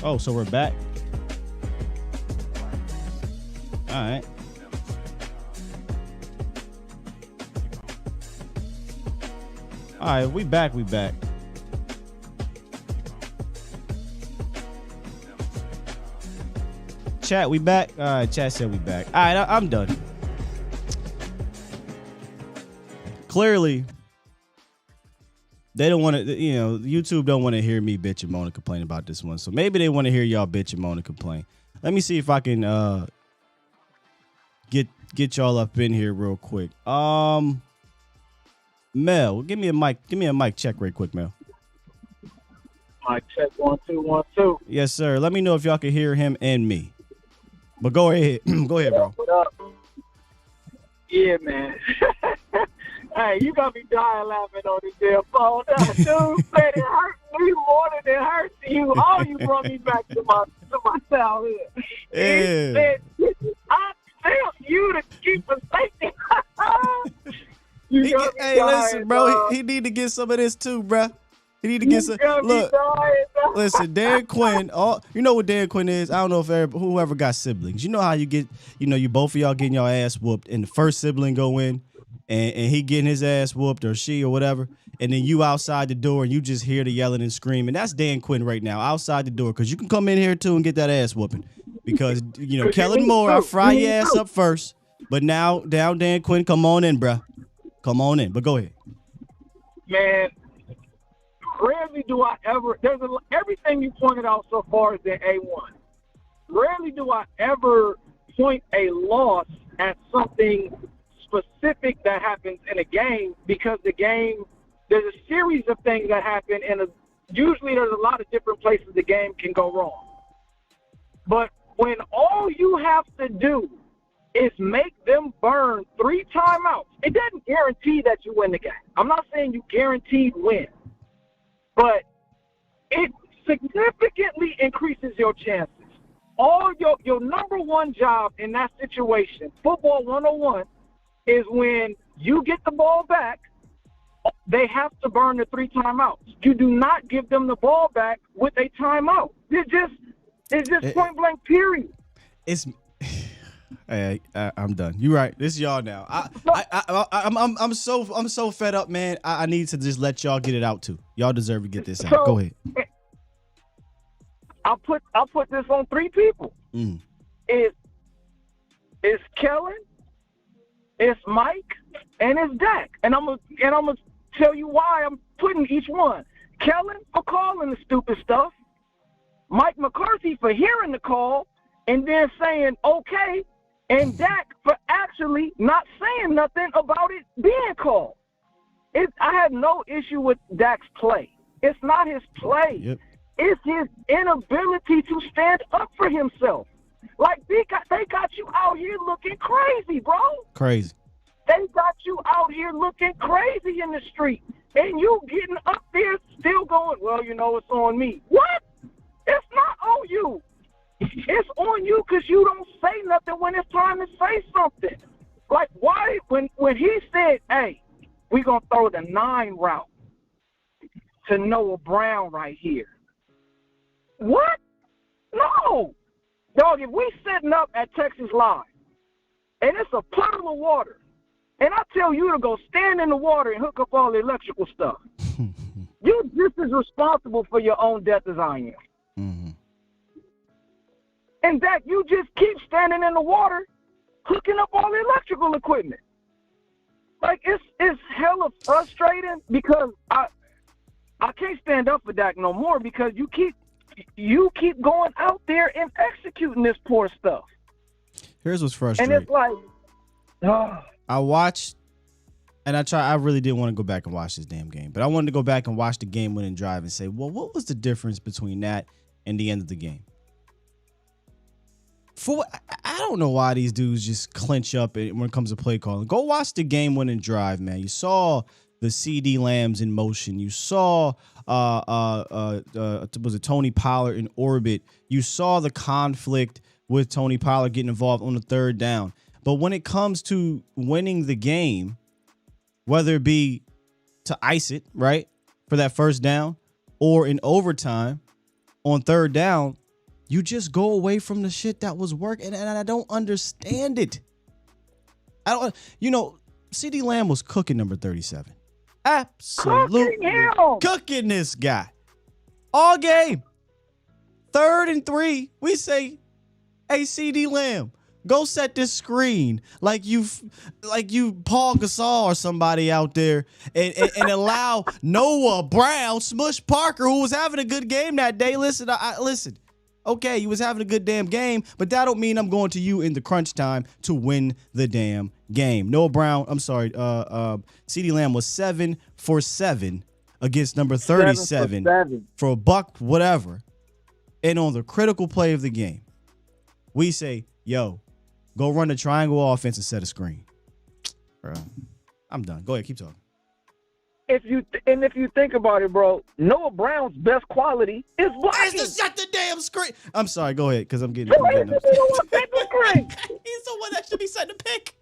Oh, so we're back. All right. All right, we back. Chat, we back. All right, chat said we back. All right, I'm done. Clearly, they don't want to, YouTube don't want to hear me bitch and moan and complain about this one. So maybe they want to hear y'all bitch and moan and complain. Let me see if I can get y'all up in here real quick. Mel, give me a mic. Give me a mic check real quick, Mel. Mic check 1 2 1 2. Yes, sir. Let me know if y'all can hear him and me. But go ahead. Go ahead, bro. What up? Yeah, man. Hey, you got me dying laughing on this damn phone. Dude said it hurt me more than it hurt you. Oh, you brought me back to my childhood. Yeah. He said, I tell you to keep a safety. Hey, listen, bro. He need to get some of this too, bro. He need to get some. Look, listen, Dan Quinn. You know what Dan Quinn is? I don't know if whoever got siblings. You know how you get, you both of y'all getting your ass whooped, and the first sibling go in, and he getting his ass whooped, or she, or whatever, and then you outside the door, and you just hear the yelling and screaming. That's Dan Quinn right now, outside the door, because you can come in here too and get that ass whooping, because Kellen Moore, I fry your ass up first, but now Dan Quinn, come on in, bruh. Come on in, but go ahead. Man, rarely do I ever, everything you pointed out so far has been A1. Rarely do I ever point a loss at something specific that happens in a game, because the game, there's a series of things that happen, and usually there's a lot of different places the game can go wrong. But when all you have to do is make them burn 3 timeouts, it doesn't guarantee that you win the game. I'm not saying you guaranteed win, but it significantly increases your chances. All your number one job in that situation, football 101, is when you get the ball back, they have to burn the 3 timeouts. You do not give them the ball back with a timeout. It's just point blank, period. Hey, I'm done. You right. This is y'all now. I'm so fed up, man. I need to just let y'all get it out too. Y'all deserve to get this out. Go ahead. I'll put this on 3 people. It's Kellen, it's Mike, and it's Dak. And I'm gonna tell you why I'm putting each one. Kellen for calling the stupid stuff. Mike McCarthy for hearing the call and then saying okay, and Dak for actually not saying nothing about it being called. I had no issue with Dak's play. It's not his play. Yep. It's his inability to stand up for himself. Like, they got you out here looking crazy, bro. Crazy. They got you out here looking crazy in the street. And you getting up there still going, well, it's on me. What? It's not on you. It's on you because you don't say nothing when it's time to say something. Like, why? When he said, hey, we're going to throw the 9 route to Noah Brown right here. What? No. Dog, if we sitting up at Texas Live and it's a puddle of water, and I tell you to go stand in the water and hook up all the electrical stuff, you're just as responsible for your own death as I am. Mm-hmm. And Dak, you just keep standing in the water, hooking up all the electrical equipment. Like, it's hella frustrating because I can't stand up for Dak no more because you keep going out there and executing this poor stuff. Here's what's frustrating. And it's like, I watched, and I really didn't want to go back and watch this damn game, but I wanted to go back and watch the game-winning drive and say, well, what was the difference between that and the end of the game? I don't know why these dudes just clinch up when it comes to play calling. Go watch the game-winning drive, man. You saw the CD Lambs in motion. You saw was it Tony Pollard in orbit. You saw the conflict with Tony Pollard getting involved on the 3rd down. But when it comes to winning the game, whether it be to ice it, right, for that 1st down, or in overtime on 3rd down, You just go away from the shit that was working, and I don't understand it. CeeDee Lamb was cooking number 37. Absolutely cooking this guy. All game. 3rd and 3, we say, hey, CeeDee Lamb, go set this screen like you Paul Gasol or somebody out there and allow Noah Brown, Smush Parker, who was having a good game that day. Listen, listen. Okay, you was having a good damn game, but that don't mean I'm going to you in the crunch time to win the damn game. Noah Brown, I'm sorry, CeeDee Lamb was 7 for 7 against number 37 for a buck, whatever. And on the critical play of the game, we say, yo, go run the triangle offense and set a screen. Bro, I'm done. Go ahead, keep talking. If you think about it, bro, Noah Brown's best quality is blocking. It's to set the damn screen. I'm sorry. Go ahead, because I'm getting. He's the one that should be setting the pick.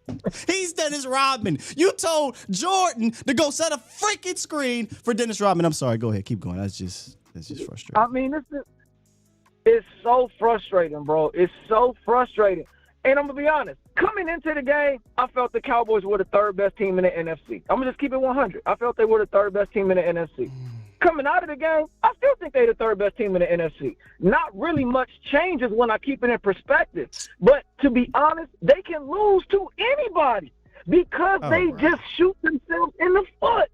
He's Dennis Rodman. You told Jordan to go set a freaking screen for Dennis Rodman. I'm sorry. Go ahead, keep going. That's just frustrating. I mean, it's so frustrating, bro. It's so frustrating. And I'm going to be honest, coming into the game, I felt the Cowboys were the 3rd best team in the NFC. I'm going to just keep it 100. I felt they were the 3rd best team in the NFC. Coming out of the game, I still think they're the 3rd best team in the NFC. Not really much changes when I keep it in perspective. But to be honest, they can lose to anybody because just shoot themselves in the foot.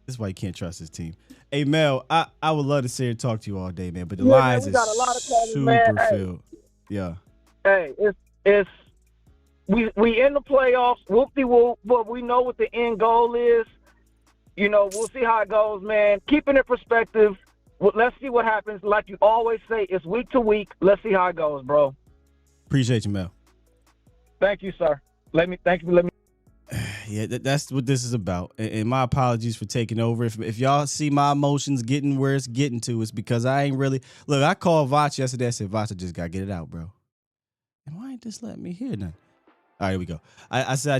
This is why you can't trust this team. Hey, Mel, I would love to sit here and talk to you all day, man, but the lines is super filled. Yeah. Hey, we in the playoffs, whoop-de-whoop, but we know what the end goal is. You know, we'll see how it goes, man. Keeping it perspective, let's see what happens. Like you always say, it's week to week. Let's see how it goes, bro. Appreciate you, Mel. Thank you, sir. Thank you. Yeah, that's what this is about. And my apologies for taking over. If y'all see my emotions getting where it's getting to, it's because I ain't really – look, I called Vach yesterday. I said, Vach, I just got to get it out, bro. And why ain't this letting me hear nothing? All right, here we go. I said,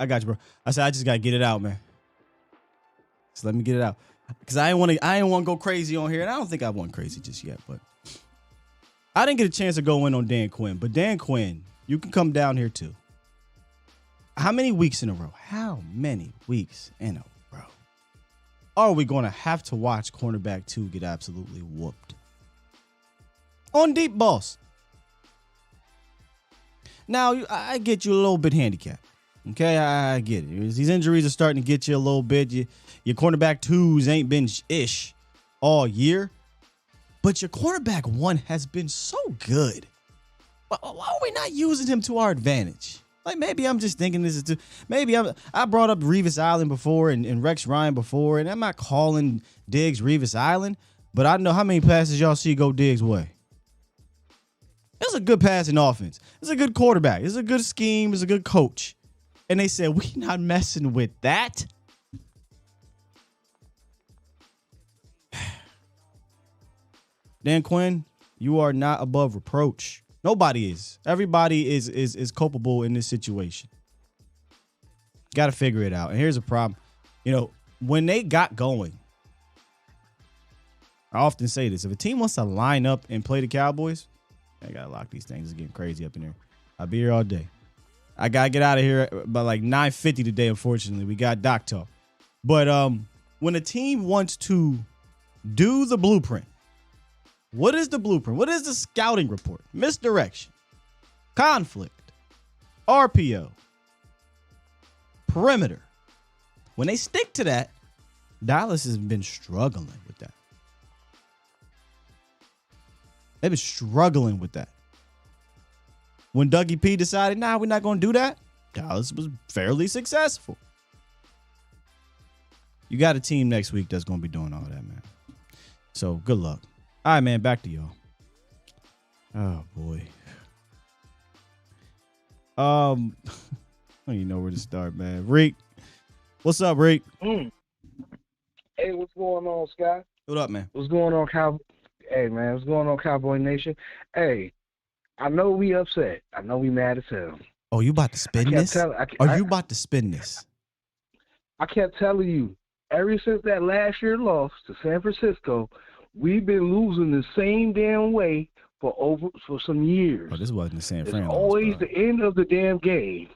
I got you, bro. I said, I just got to get it out, man. Just let me get it out. Because I ain't want to go crazy on here. And I don't think I went crazy just yet. But I didn't get a chance to go in on Dan Quinn. But Dan Quinn, you can come down here too. How many weeks in a row? How many weeks in a row are we going to have to watch cornerback 2 get absolutely whooped? On deep balls. Now, I get you a little bit handicapped. Okay, I get it. These injuries are starting to get you a little bit. Your cornerback 2s ain't been ish all year. But your cornerback 1 has been so good. Why are we not using him to our advantage? Like, maybe I'm just thinking this is too. Maybe I brought up Revis Island before and Rex Ryan before, and I'm not calling Diggs Revis Island, but I know how many passes y'all see go Diggs' way. It's a good passing offense. It's a good quarterback. It's a good scheme. It's a good coach. And they said, we not messing with that. Dan Quinn, you are not above reproach. Nobody is. Everybody is culpable in this situation. Got to figure it out. And here's a problem. You know, when they got going, I often say this. If a team wants to line up and play the Cowboys, I got to lock these things. It's getting crazy up in here. I'll be here all day. I got to get out of here by like 9:50 today, unfortunately. We got doc talk. But when a team wants to do the blueprint, what is the blueprint? What is the scouting report? Misdirection, conflict, RPO, perimeter. When they stick to that, Dallas has been struggling with that. They've been struggling with that. When Dougie P decided, nah, we're not going to do that, Dallas was fairly successful. You got a team next week that's going to be doing all that, man. So good luck. All right, man, back to y'all. Oh, boy. I don't even know where to start, man. Reek. What's up, Reek? Hey, what's going on, Sky? What up, man? What's going on, Cowboy? Hey, man, what's going on, Cowboy Nation? Hey, I know we upset. I know we mad as hell. Oh, you about to spin this? Are you about to spin this? I kept telling you, ever since that last year loss to San Francisco, we've been losing the same damn way for some years. Oh, this wasn't the San Fran. It's always the end of the damn game.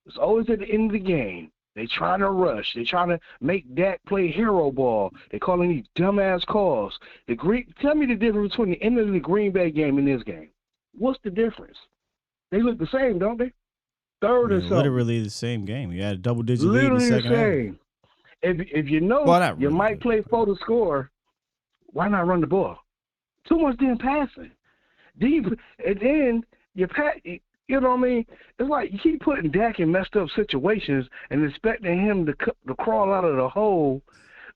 It's always at the end of the game. They trying to rush. They trying to make Dak play hero ball. They calling these dumbass calls. Tell me the difference between the end of the Green Bay game and this game. What's the difference? They look the same, don't they? Third or something. Literally the same game. You had a double-digit lead in the second half. If you know you might play for the score, why not run the ball? Too much damn passing. And then you know what I mean? It's like you keep putting Dak in messed up situations and expecting him to crawl out of the hole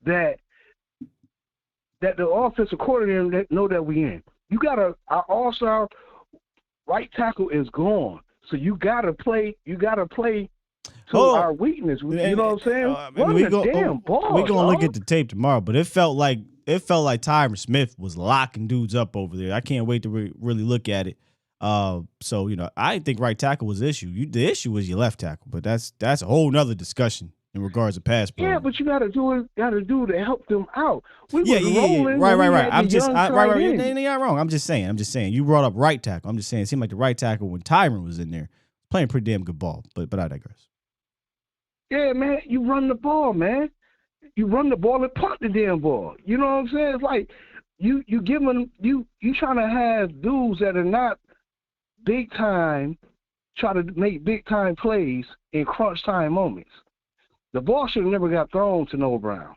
that the offensive coordinator know that we in. You got our all-star right tackle is gone, so you gotta play to our weakness. You know what I'm saying? We're gonna look at the tape tomorrow, but it felt like Tyron Smith was locking dudes up over there. I can't wait to really look at it. So I didn't think right tackle was the issue. The issue was your left tackle, but that's a whole nother discussion in regards to pass pro. Yeah, but you gotta do to help them out. Right. You're not wrong. I'm just saying. You brought up right tackle. I'm just saying it seemed like the right tackle when Tyron was in there playing pretty damn good ball. But I digress. Yeah, man, you run the ball, man. You run the ball and punt the damn ball. You know what I'm saying? It's like you trying to have dudes that are not big time, try to make big time plays in crunch time moments. The ball should have never got thrown to Noah Brown.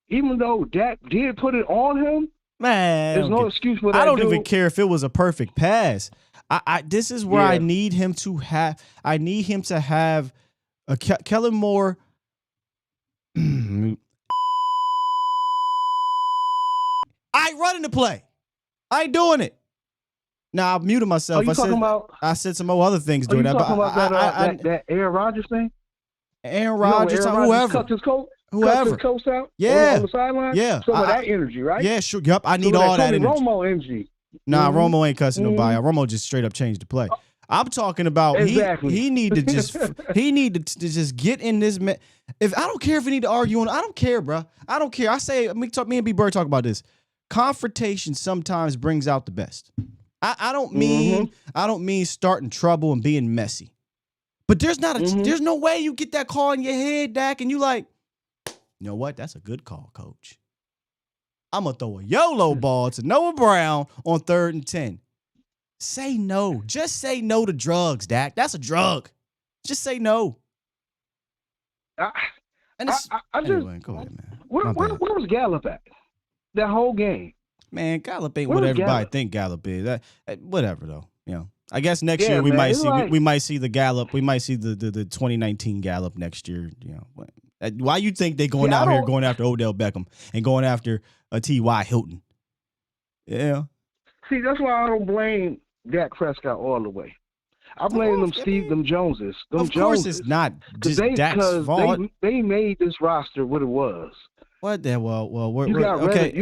Even though Dak did put it on him, man, there's no excuse for that. I don't even care if it was a perfect pass. This is where I need him to have. I need him to have a Kellen Moore. I ain't running the play. I ain't doing it. Now I muted myself. I said some more other things during that. Talking about that Aaron Rodgers thing? Aaron Rodgers, whoever. Cut his coat out? Yeah. On the sideline? Yeah. Some of that energy, right? Yeah, sure. Yep. I need all that energy. Romo energy. Nah, Romo ain't cussing nobody. Romo just straight up changed the play. I'm talking about he need to just get in this. If I don't care if we need to argue on, I don't care, bro. I don't care. I say me and B Bird talk about this. Confrontation sometimes brings out the best. I don't mean starting trouble and being messy. But there's no way you get that call in your head, Dak, and you like, you know what? That's a good call, coach. I'm going to throw a YOLO ball to Noah Brown on 3rd and 10. Say no. Just say no to drugs, Dak. That's a drug. Just say no. Go ahead, man. Where was Gallup at? That whole game. Man, Gallup ain't what everybody think Gallup is. Whatever, though. I guess next year we might see the Gallup. We might see the 2019 Gallup next year. Why you think they going out here going after Odell Beckham and going after a T.Y. Hilton? Yeah. See, that's why I don't blame Dak Prescott all the way. I blame them Joneses. Of course, it's not just Dak's fault. They made this roster what it was. What the well? You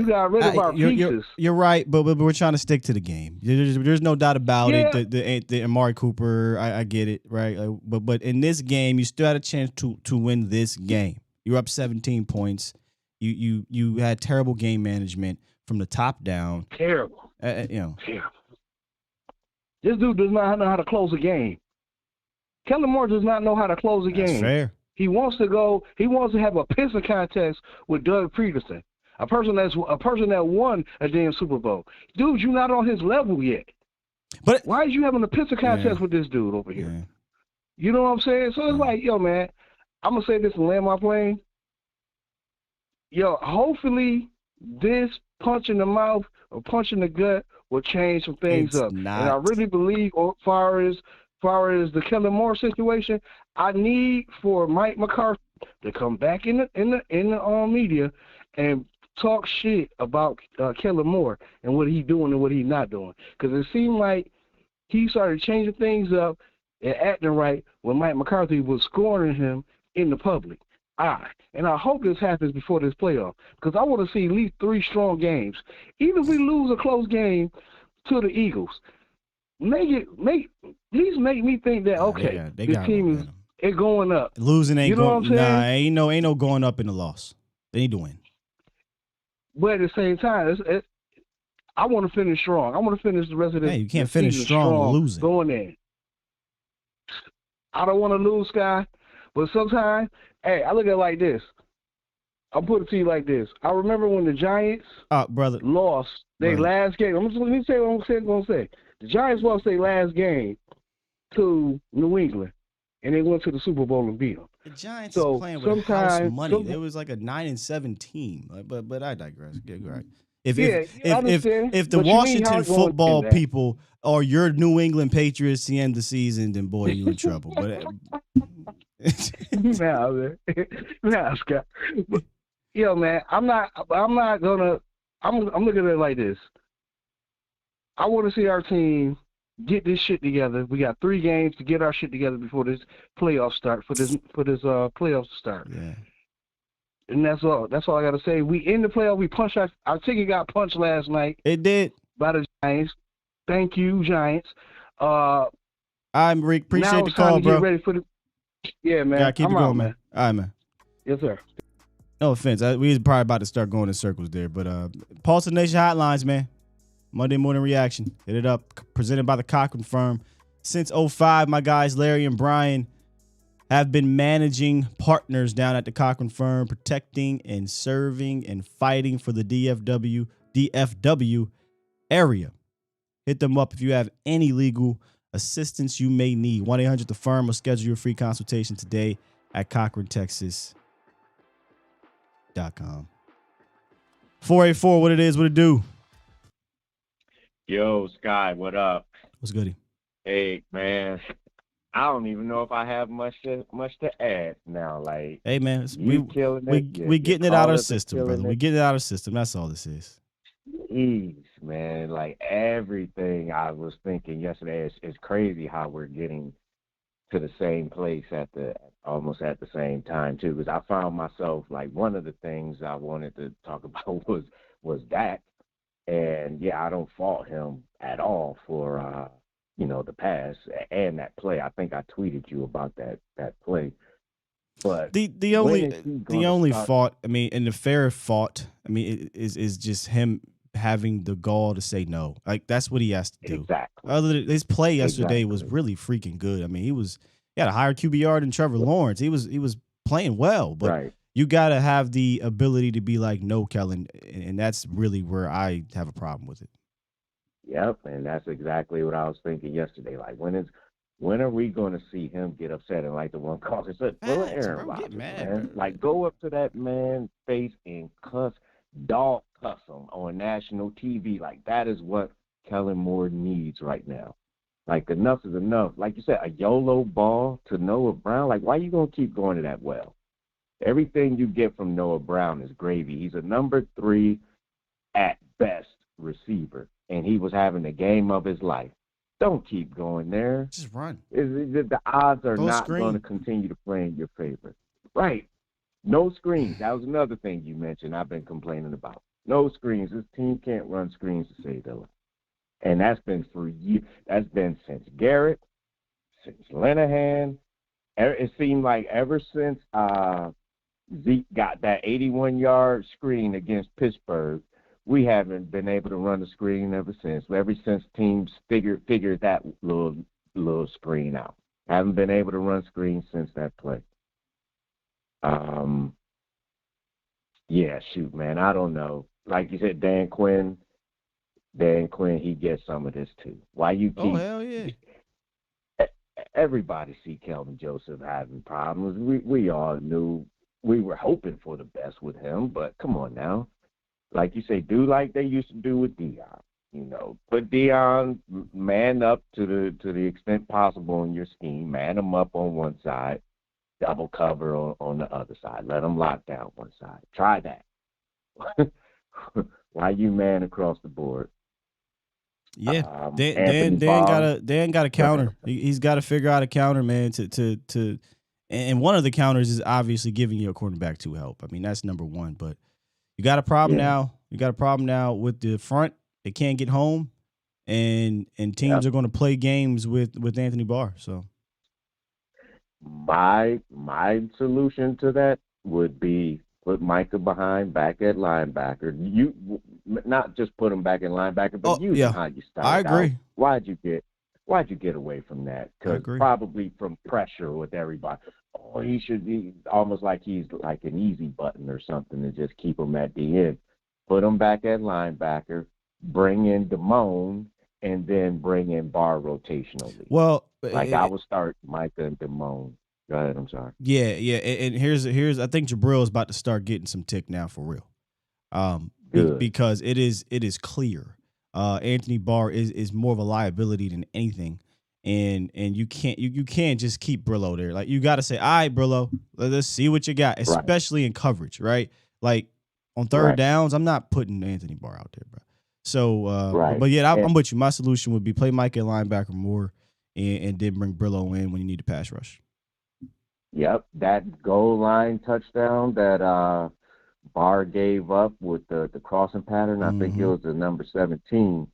got rid of our pieces. You're right, but we're trying to stick to the game. There's no doubt about it. The Amari Cooper, I get it, right? But in this game, you still had a chance to win this game. You're up 17 points. You had terrible game management from the top down. Terrible. Terrible. This dude does not know how to close a game. Kellen Moore does not know how to close a game. That's fair. He wants to have a pissing contest with Doug Peterson, a person that won a damn Super Bowl. Dude, you're not on his level yet. But why are you having a pissing contest with this dude over here? Yeah. You know what I'm saying? So it's like, yo, man, I'm gonna say this and land my plane. Yo, hopefully this punch in the mouth or punch in the gut will change some things up. And I really believe, as far as the Kellen Moore situation, I need for Mike McCarthy to come back in the media and talk shit about Kellen Moore and what he's doing and what he's not doing. Because it seemed like he started changing things up and acting right when Mike McCarthy was scoring him in the public eye. And I hope this happens before this playoff, because I want to see at least 3 strong games. Even if we lose a close game to the Eagles, at least make me think that this team is going up. Losing ain't going. Nah, ain't no going up in the loss. They need to win. but at the same time, I want to finish strong. I want to finish the rest of this. Hey, you can't finish strong losing. Going in. I don't want to lose, Sky, but sometimes, hey, I look at it like this. I'll put it to you like this. I remember when the Giants lost their last game. Let me say what I'm going to say. The Giants lost their last game to New England, and they went to the Super Bowl and beat them. The Giants are playing with house money. It was like a 9-7 team, but I digress. Yeah, you're right. If the Washington football people are your New England Patriots at the end of the season, then boy, you in trouble. But nah, Scott. Yo, man, I'm looking at it like this. I want to see our team get this shit together. We got 3 games to get our shit together before this playoff start. For this playoffs to start. Yeah. And that's all. That's all I got to say. We in the playoff. We punched our ticket got punched last night. It did by the Giants. Thank you, Giants. I'm Rick. Appreciate the call, bro. Get ready for yeah, man. Gotta keep it going, man. All right, man. Yes, sir. No offense. We was probably about to start going in circles there, but Pulse of Nation Hotlines, man. Monday morning reaction. Hit it up. Presented by the Cochran Firm. Since 2005, my guys Larry and Brian have been managing partners down at the Cochran Firm, protecting and serving and fighting for the DFW area. Hit them up if you have any legal assistance you may need. 1-800-THE-FIRM or schedule your free consultation today at CochranTexas.com. 484, what it is, what it do? Yo, Sky, what up? What's goody? Hey, man. I don't even know if I have much to add now. Like, hey, man, we getting it out of our system, brother. We getting it out of our system. That's all this is. Jeez, man. Like, everything I was thinking yesterday is crazy how we're getting to the same place almost at the same time too. Because I found myself, like, one of the things I wanted to talk about was Dak, and yeah, I don't fault him at all for the pass and that play. I think I tweeted you about that play. But the only fault, I mean, and the fair fault, I mean, is just him having the gall to say no. Like, that's what he has to do. Exactly. Other than his play yesterday was really freaking good. I mean, he had a higher QBR than Trevor Lawrence. He was playing well, but you got to have the ability to be like, no, Kellen, and that's really where I have a problem with it. Yep, and that's exactly what I was thinking yesterday. Like, when are we going to see him get upset? And like the one caller said, Aaron Rodgers, man. Like, go up to that man's face and cuss him on national TV. Like, that is what Kellen Moore needs right now. Like, enough is enough. Like you said, a YOLO ball to Noah Brown. Like, why you going to keep going to that well? Everything you get from Noah Brown is gravy. He's a number 3 at best receiver, and he was having the game of his life. Don't keep going there. Just run. The odds are not going to continue to play in your favor. Right. No screens. That was another thing you mentioned I've been complaining about. No screens. This team can't run screens to save their life. And that's been for years. That's been since Garrett, since Linehan. It seemed like ever since Zeke got that 81-yard screen against Pittsburgh, we haven't been able to run the screen ever since. Ever since teams figured that little screen out. Haven't been able to run screens since that play. Yeah, shoot, man, I don't know. Like you said, Dan Quinn, he gets some of this too. Why you keep? Oh, hell yeah. Everybody see Kelvin Joseph having problems. We all knew. We were hoping for the best with him, but come on now. Like you say, do like they used to do with Deion. Put Deion, man up to the extent possible in your scheme. Man him up on one side, double cover on the other side. Let him lock down one side. Try that. Why you man across the board? Yeah, Dan got a counter. He's got to figure out a counter, man. And one of the counters is obviously giving your cornerback 2 help. I mean, that's number 1. But you got a problem now. You got a problem now with the front. They can't get home, and teams are going to play games with Anthony Barr. So my solution to that would be put Micah back at linebacker. You not just put him back in linebacker, but use him how you started. I agree. Out. Why'd you get away from that? Because probably from pressure with everybody. Oh, he should be almost like he's like an easy button or something to just keep him at the end. Put him back at linebacker, bring in Damone, and then bring in Barr rotationally. Well, I would start Micah and Damone. Go ahead, I'm sorry. Yeah, and here's I think Jabril is about to start getting some tick now for real. Because it is clear. Anthony Barr is more of a liability than anything. And you can't just keep Brillo there. Like, you got to say, all right, Brillo, let's see what you got, especially in coverage, right? Like, on third downs, I'm not putting Anthony Barr out there, bro. So, but yeah, I'm with you. My solution would be play Mike at linebacker more and then bring Brillo in when you need a pass rush. Yep, that goal line touchdown that Barr gave up with the crossing pattern, I think it was the number 17.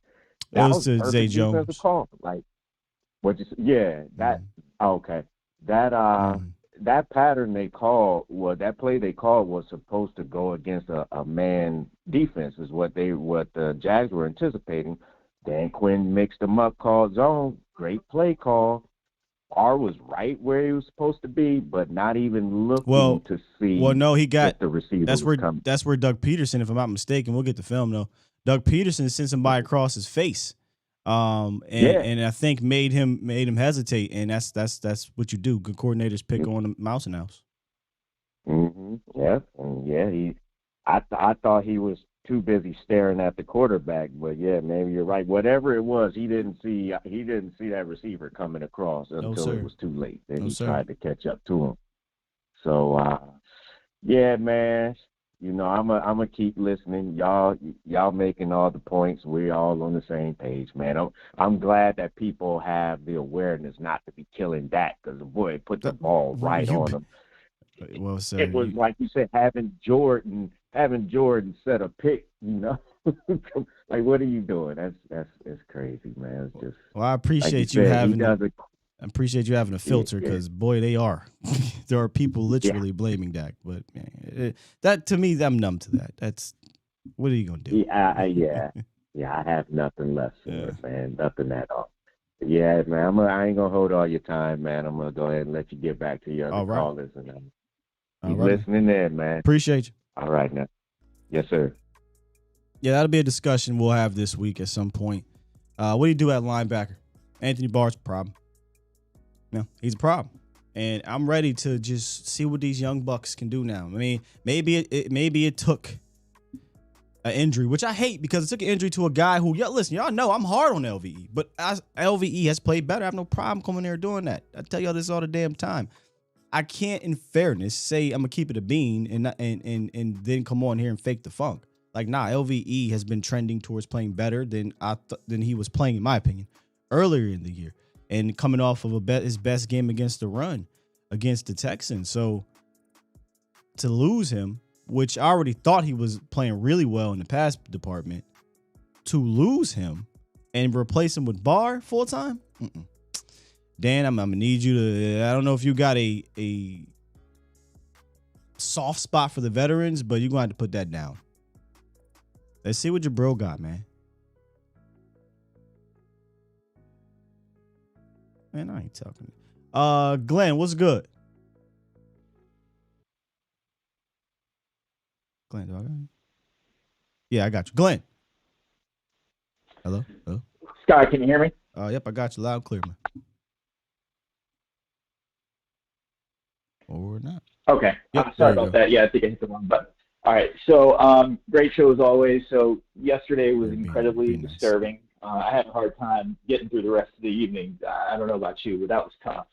It was to Zay Jones. Call. Like, okay. That pattern they called, that play they called was supposed to go against a man defense, is what the Jags were anticipating. Dan Quinn mixed them up, called zone. Great play call. Barr was right where he was supposed to be, but not even looking to see. Well, no, he got the receiver. That's where Doug Peterson, if I'm not mistaken, we'll get the film though. Doug Peterson sent somebody across his face, and I think made him hesitate, and that's what you do. Good coordinators pick on the mouse and house. Yeah, and I thought he was too busy staring at the quarterback, but yeah, maybe you're right. Whatever it was, he didn't see that receiver coming across until it was too late. Then he tried to catch up to him. So yeah, man, I'm gonna keep listening. Y'all making all the points. We're all on the same page, man. I'm glad that people have the awareness not to be killing Dak, because the boy put the ball right on him. Well said. It was like you said, having Jordan set a pick, like, what are you doing? That's crazy, man. It's just, I appreciate you having a filter, because boy, they are. There are people literally blaming Dak, but man, that to me, I'm numb to that. That's, what are you gonna do? I have nothing left for it, man. Nothing at all. Yeah, man. I ain't gonna hold all your time, man. I'm gonna go ahead and let you get back to your other callers and keep listening in, man. Appreciate you. All right, now. Yes, sir. Yeah, that'll be a discussion we'll have this week at some point. What do you do at linebacker? Anthony Barr's a problem. No, he's a problem. And I'm ready to just see what these young bucks can do now. I mean, maybe it took an injury, which I hate, because it took an injury to a guy who, listen, y'all know I'm hard on LVE, but as LVE has played better, I have no problem coming there doing that. I tell y'all this all the damn time. I can't, in fairness, say I'm gonna keep it a bean and then come on here and fake the funk. Like, nah, LVE has been trending towards playing better than he was playing, in my opinion, earlier in the year, and coming off of his best game against the run against the Texans. So to lose him, which I already thought he was playing really well in the pass department, to lose him and replace him with Barr full time. Dan, I'm gonna need you to. I don't know if you got a soft spot for the veterans, but you're gonna have to put that down. Let's see what Jabril got, man. Man, I ain't talking. Glenn, what's good? Glenn, do I got you? Yeah, I got you. Glenn. Hello? Scott, can you hear me? Yep, I got you loud and clear, man. Or not. Okay. Yep, sorry about that. Yeah, I think I hit the wrong button. All right. So, great show as always. So yesterday was incredibly disturbing. I had a hard time getting through the rest of the evening. I don't know about you, but that was tough.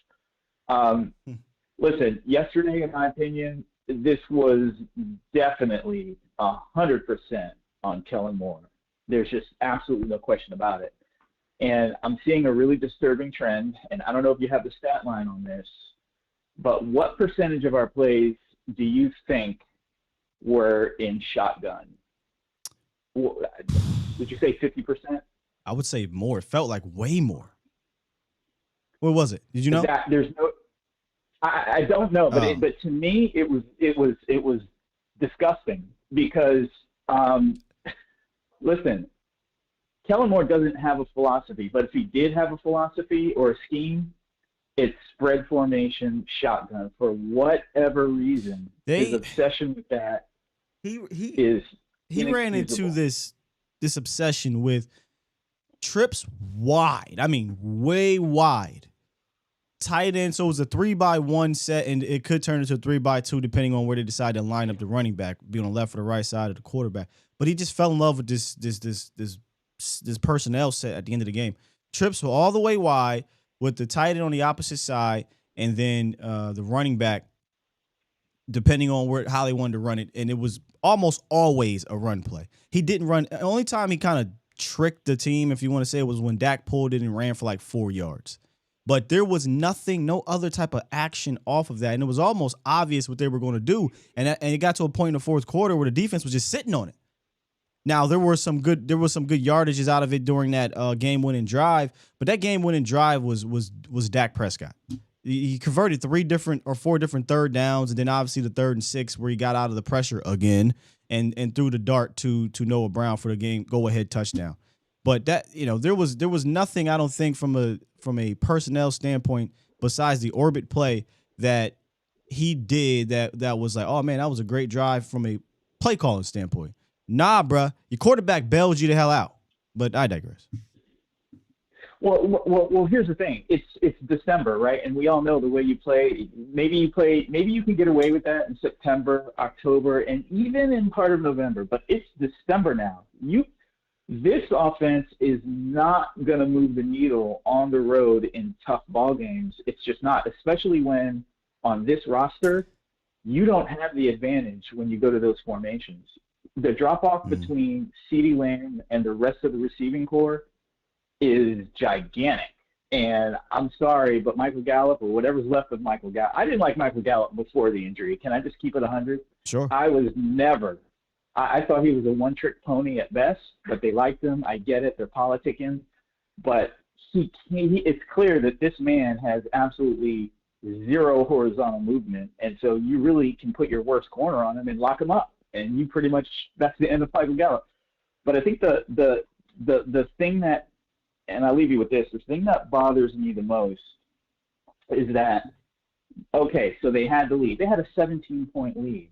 Listen, yesterday, in my opinion, this was definitely 100% on Kellen Moore. There's just absolutely no question about it. And I'm seeing a really disturbing trend, and I don't know if you have the stat line on this, but what percentage of our plays do you think were in shotgun? Would you say 50%? I would say more. It felt like way more. What was it? Did you know? There's no. I don't know, but to me it was disgusting because, listen, Kellen Moore doesn't have a philosophy, but if he did have a philosophy or a scheme, it's spread formation shotgun. For whatever reason, his obsession with that he ran into this obsession with trips wide. I mean, way wide. Tight end, so it was a 3-by-1 set, and it could turn into a 3-by-2 depending on where they decide to line up the running back, be on the left or the right side of the quarterback. But he just fell in love with this personnel set at the end of the game. Trips were all the way wide with the tight end on the opposite side, and then the running back, depending on how they wanted to run it, and it was almost always a run play. He didn't run. The only time he kind of tricked the team, if you want to say, it was when Dak pulled it and ran for like 4 yards. But there was nothing, no other type of action off of that. And it was almost obvious what they were going to do. And it got to a point in the fourth quarter where the defense was just sitting on it. Now, there was some good yardages out of it during that game-winning drive. But that game-winning drive was Dak Prescott. He converted 4 different third downs, and then obviously the 3rd and 6 where he got out of the pressure again and threw the dart to Noah Brown for the game go-ahead touchdown. But that, there was nothing, I don't think, from a personnel standpoint besides the orbit play that he did that was like, oh man, that was a great drive from a play calling standpoint. Nah, bruh, your quarterback bailed you the hell out. But I digress. Well, here's the thing. It's December, right? And we all know the way you play. Maybe you can get away with that in September, October, and even in part of November. But it's December now. This offense is not going to move the needle on the road in tough ball games. It's just not, especially when on this roster, you don't have the advantage when you go to those formations. The drop-off between CeeDee Lamb and the rest of the receiving core is gigantic. And I'm sorry, but Michael Gallup, or whatever's left of Michael Gallup, I didn't like Michael Gallup before the injury. Can I just keep it 100? Sure. I thought he was a one-trick pony at best, but they liked him. I get it. They're politicking. But it's clear that this man has absolutely zero horizontal movement, and so you really can put your worst corner on him and lock him up, and you pretty much – that's the end of Michael Gallup. But I think the thing that – and I'll leave you with this. The thing that bothers me the most is that, okay, so they had the lead. They had a 17-point lead.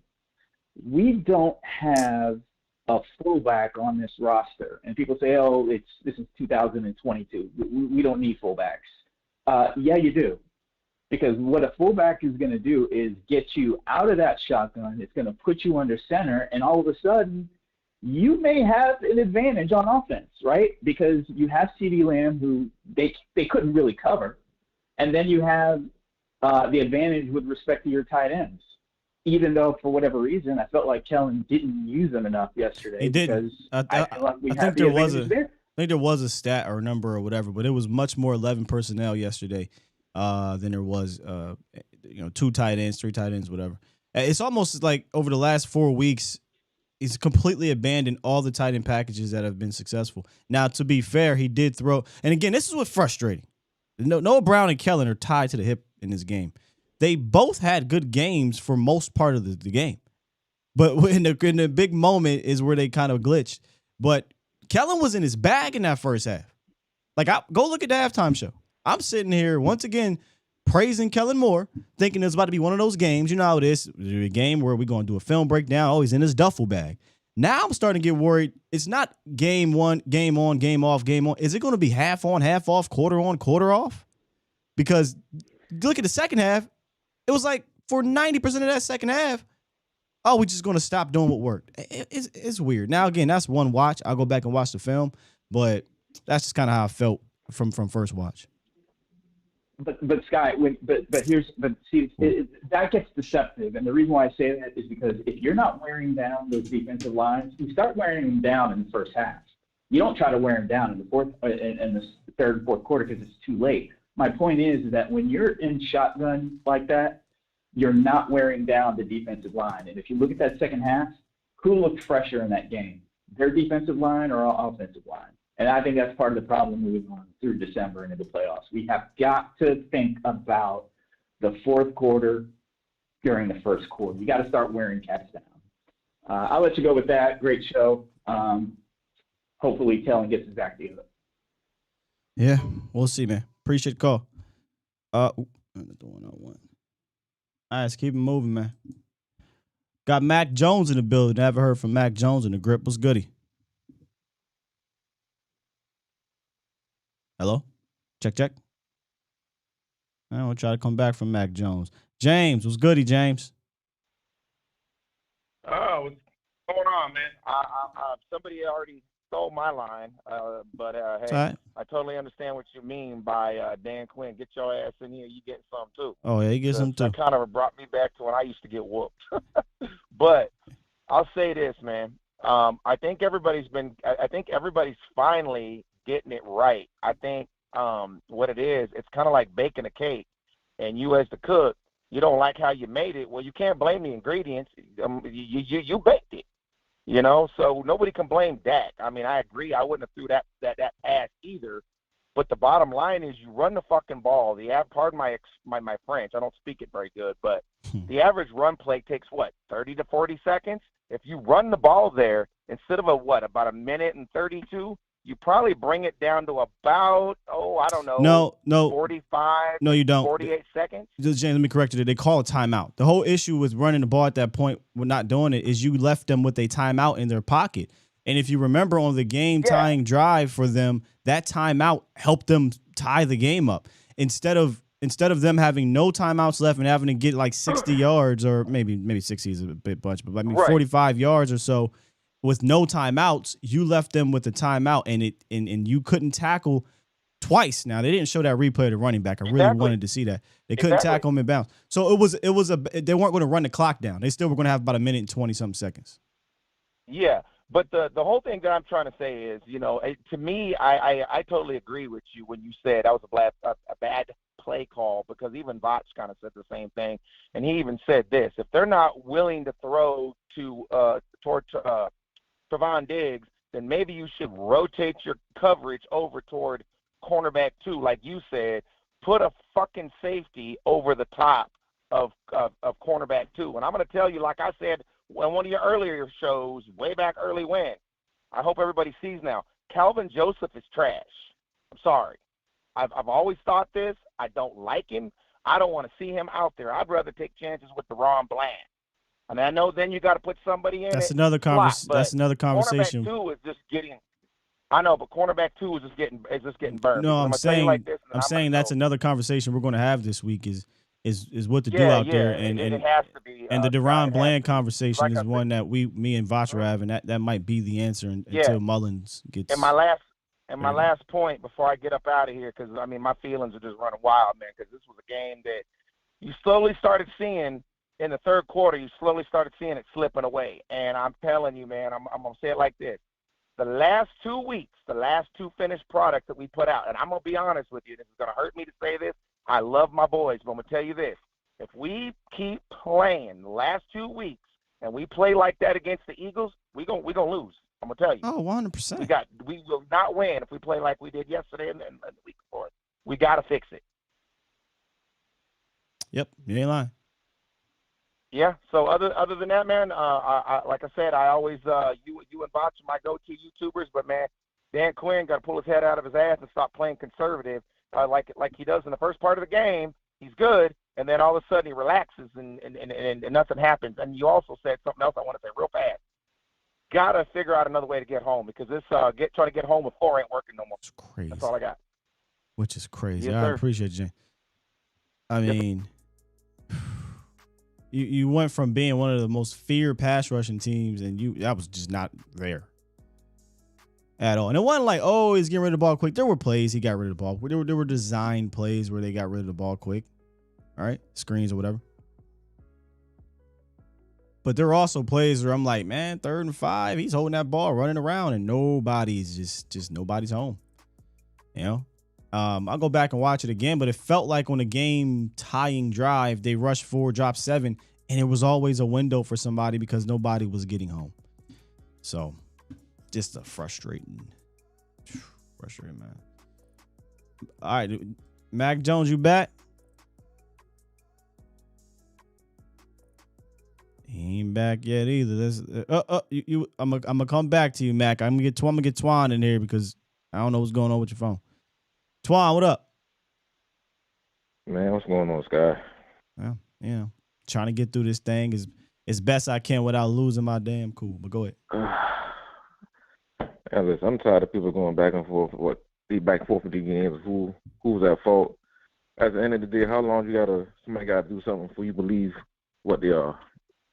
We don't have a fullback on this roster. And people say, oh, this is 2022. We don't need fullbacks. Yeah, you do. Because what a fullback is going to do is get you out of that shotgun. It's going to put you under center, and all of a sudden you may have an advantage on offense, right? Because you have CeeDee Lamb, who they couldn't really cover. And then you have the advantage with respect to your tight ends. Even though, for whatever reason, I felt like Kellen didn't use them enough yesterday. He didn't. I think there was a stat or a number or whatever, but it was much more 11 personnel yesterday than there was, 2 tight ends, 3 tight ends, whatever. It's almost like over the last 4 weeks, he's completely abandoned all the tight end packages that have been successful. Now, to be fair, he did throw, and again, this is what's frustrating. Noah Brown and Kellen are tied to the hip in this game. They both had good games for most part of the game. But in the big moment is where they kind of glitched. But Kellen was in his bag in that first half. Like, go look at the halftime show. I'm sitting here, once again, praising Kellen Moore, thinking it's about to be one of those games. You know how it is. A game where we're going to do a film breakdown. Oh, he's in his duffel bag. Now I'm starting to get worried. It's not game one, game on, game off, game on. Is it going to be half on, half off, quarter on, quarter off? Because look at the second half. It was like for 90% of that second half, we're just going to stop doing what worked. It's weird. Now, again, that's one watch. I'll go back and watch the film, but that's just kind of how I felt from first watch. But Sky, that gets deceptive, and the reason why I say that is because if you're not wearing down those defensive lines, you start wearing them down in the first half. You don't try to wear them down in the third and fourth quarter because it's too late. My point is that when you're in shotgun like that, you're not wearing down the defensive line. And if you look at that second half, who looked fresher in that game? Their defensive line or our offensive line? And I think that's part of the problem moving on through December and into the playoffs. We have got to think about the fourth quarter during the first quarter. You got to start wearing cats down. I'll let you go with that. Great show. Hopefully Kellen gets his act together. Yeah, we'll see, man. Appreciate the call. The one I want. All right, let's keep it moving, man. Got Mac Jones in the building. Never heard from Mac Jones in the grip. What's goody? Hello? Check. I want to try to come back from Mac Jones. James, what's goody, James? Oh, what's going on, man? Somebody already stole my line, but hey, Right. I totally understand what you mean by Dan Quinn. Get your ass in here. You get some too. Oh yeah, he gets some too. That kind of brought me back to when I used to get whooped. But I'll say this, man. I think everybody's finally getting it right. I think what it is, it's kind of like baking a cake, and you as the cook, you don't like how you made it. Well, you can't blame the ingredients. You baked it. You know, so nobody can blame Dak. I mean, I agree. I wouldn't have threw that pass either. But the bottom line is, you run the fucking ball. Pardon my French. I don't speak it very good, but the average run play takes 30 to 40 seconds. If you run the ball there instead of about a minute and 32, you probably bring it down to about, I don't know, 45, no, you don't. 48 seconds. James, let me correct you. They call a timeout. The whole issue with running the ball at that point, with not doing it, is you left them with a timeout in their pocket. And if you remember on the game-tying drive for them, that timeout helped them tie the game up. Instead of them having no timeouts left and having to get like 60 yards, or maybe 60 is a bit much, but 45 yards or so, with no timeouts, you left them with a timeout, and you couldn't tackle twice. Now, they didn't show that replay of the running back. I really wanted to see that. They couldn't tackle him in bounds. So they weren't going to run the clock down. They still were going to have about a minute and 20-something seconds. Yeah, but the whole thing that I'm trying to say is, to me, I totally agree with you when you said that was a bad play call, because even Vach kind of said the same thing, and he even said this: if they're not willing to throw toward Trevon Diggs, then maybe you should rotate your coverage over toward cornerback 2, like you said. Put a fucking safety over the top of cornerback 2. And I'm going to tell you, like I said on one of your earlier shows, way back early when, I hope everybody sees now, Calvin Joseph is trash. I'm sorry. I've always thought this. I don't like him. I don't want to see him out there. I'd rather take chances with DeRon Bland. I mean, I know then you got to put somebody in. That's another conversation. Cornerback 2 is just getting. I know, but cornerback 2 is just getting burned. No, I'm saying that's another conversation we're going to have this week. Is what to do out there, and it has to be. And the DeRon Bland conversation is one that me and Voch are having. That might be the answer until Mullins gets. And my last point before I get up out of here, because I mean my feelings are just running wild, man. Because this was a game that you slowly started seeing. In the third quarter, you slowly started seeing it slipping away. And I'm telling you, man, I'm going to say it like this. The last 2 weeks, the last 2 finished products that we put out, and I'm going to be honest with you, this is going to hurt me to say this. I love my boys, but I'm going to tell you this. If we keep playing the last 2 weeks and we play like that against the Eagles, we're gonna lose. I'm going to tell you. Oh, 100%. We will not win if we play like we did yesterday and the week before. We got to fix it. Yep, you ain't lying. Yeah. So other than that, man, I like I said, I always you and Botch are my go-to YouTubers, but man, Dan Quinn got to pull his head out of his ass and stop playing conservative like he does in the first part of the game. He's good, and then all of a sudden he relaxes and nothing happens. And you also said something else I want to say real fast. Got to figure out another way to get home, because this trying to get home with 4 ain't working no more. It's crazy. That's all I got. Which is crazy. Yes, I sir. appreciate you. I mean. You went from being one of the most feared pass rushing teams, and that was just not there at all. And it wasn't like, he's getting rid of the ball quick. There were plays he got rid of the ball. There were designed plays where they got rid of the ball quick. All right, screens or whatever. But there are also plays where I'm like, man, 3rd and 5, he's holding that ball, running around, and nobody's just nobody's home. You know. I'll go back and watch it again, but it felt like on a game-tying drive, they rushed 4, dropped 7, and it was always a window for somebody because nobody was getting home. So, just a frustrating, man. All right, Mac Jones, you back? He He ain't back yet either. I'm gonna come back to you, Mac. I'm gonna get Twan in here because I don't know what's going on with your phone. Twan, what up? Man, what's going on, Sky? Well, trying to get through this thing as best I can without losing my damn cool. But go ahead. Listen, I'm tired of people going back and forth. With the games? Who's at fault? At the end of the day, how long somebody gotta do something before you believe what they are?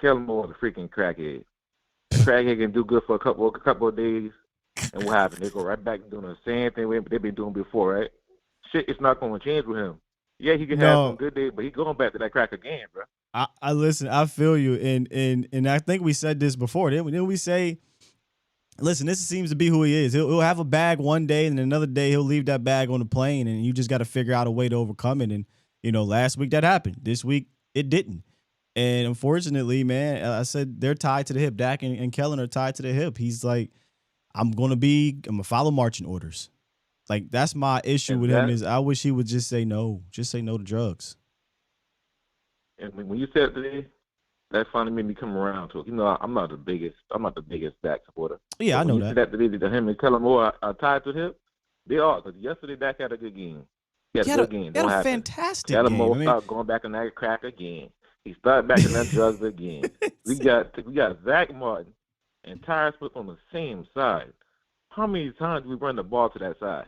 Kellen Moore is a freaking crackhead. Crackhead can do good for a couple of days, and what happened? They go right back to doing the same thing they've been doing before, right? Shit, it's not going to change with him. Yeah, he can have some good days, but he's going back to that crack again, bro. I listen. I feel you, and I think we said this before. Didn't we say? Listen, this seems to be who he is. He'll have a bag one day, and another day he'll leave that bag on the plane, and you just got to figure out a way to overcome it. And last week that happened. This week it didn't. And unfortunately, man, I said they're tied to the hip. Dak and Kellen are tied to the hip. He's like, I'm gonna follow marching orders. Like, that's my issue with him is I wish he would just say no. Just say no to drugs. And when you said it today, that finally made me come around to it. I'm not the biggest Dak supporter. Yeah, I know that. You said that today that him and Kellen Moore are tied to the hip. They are, because yesterday Dak had a good game. He had a good game. He had a fantastic Kellen game. Moore started going back on that crack again. He started back in that drugs again. We got Zach Martin and Tyrus Smith on the same side. How many times do we run the ball to that side?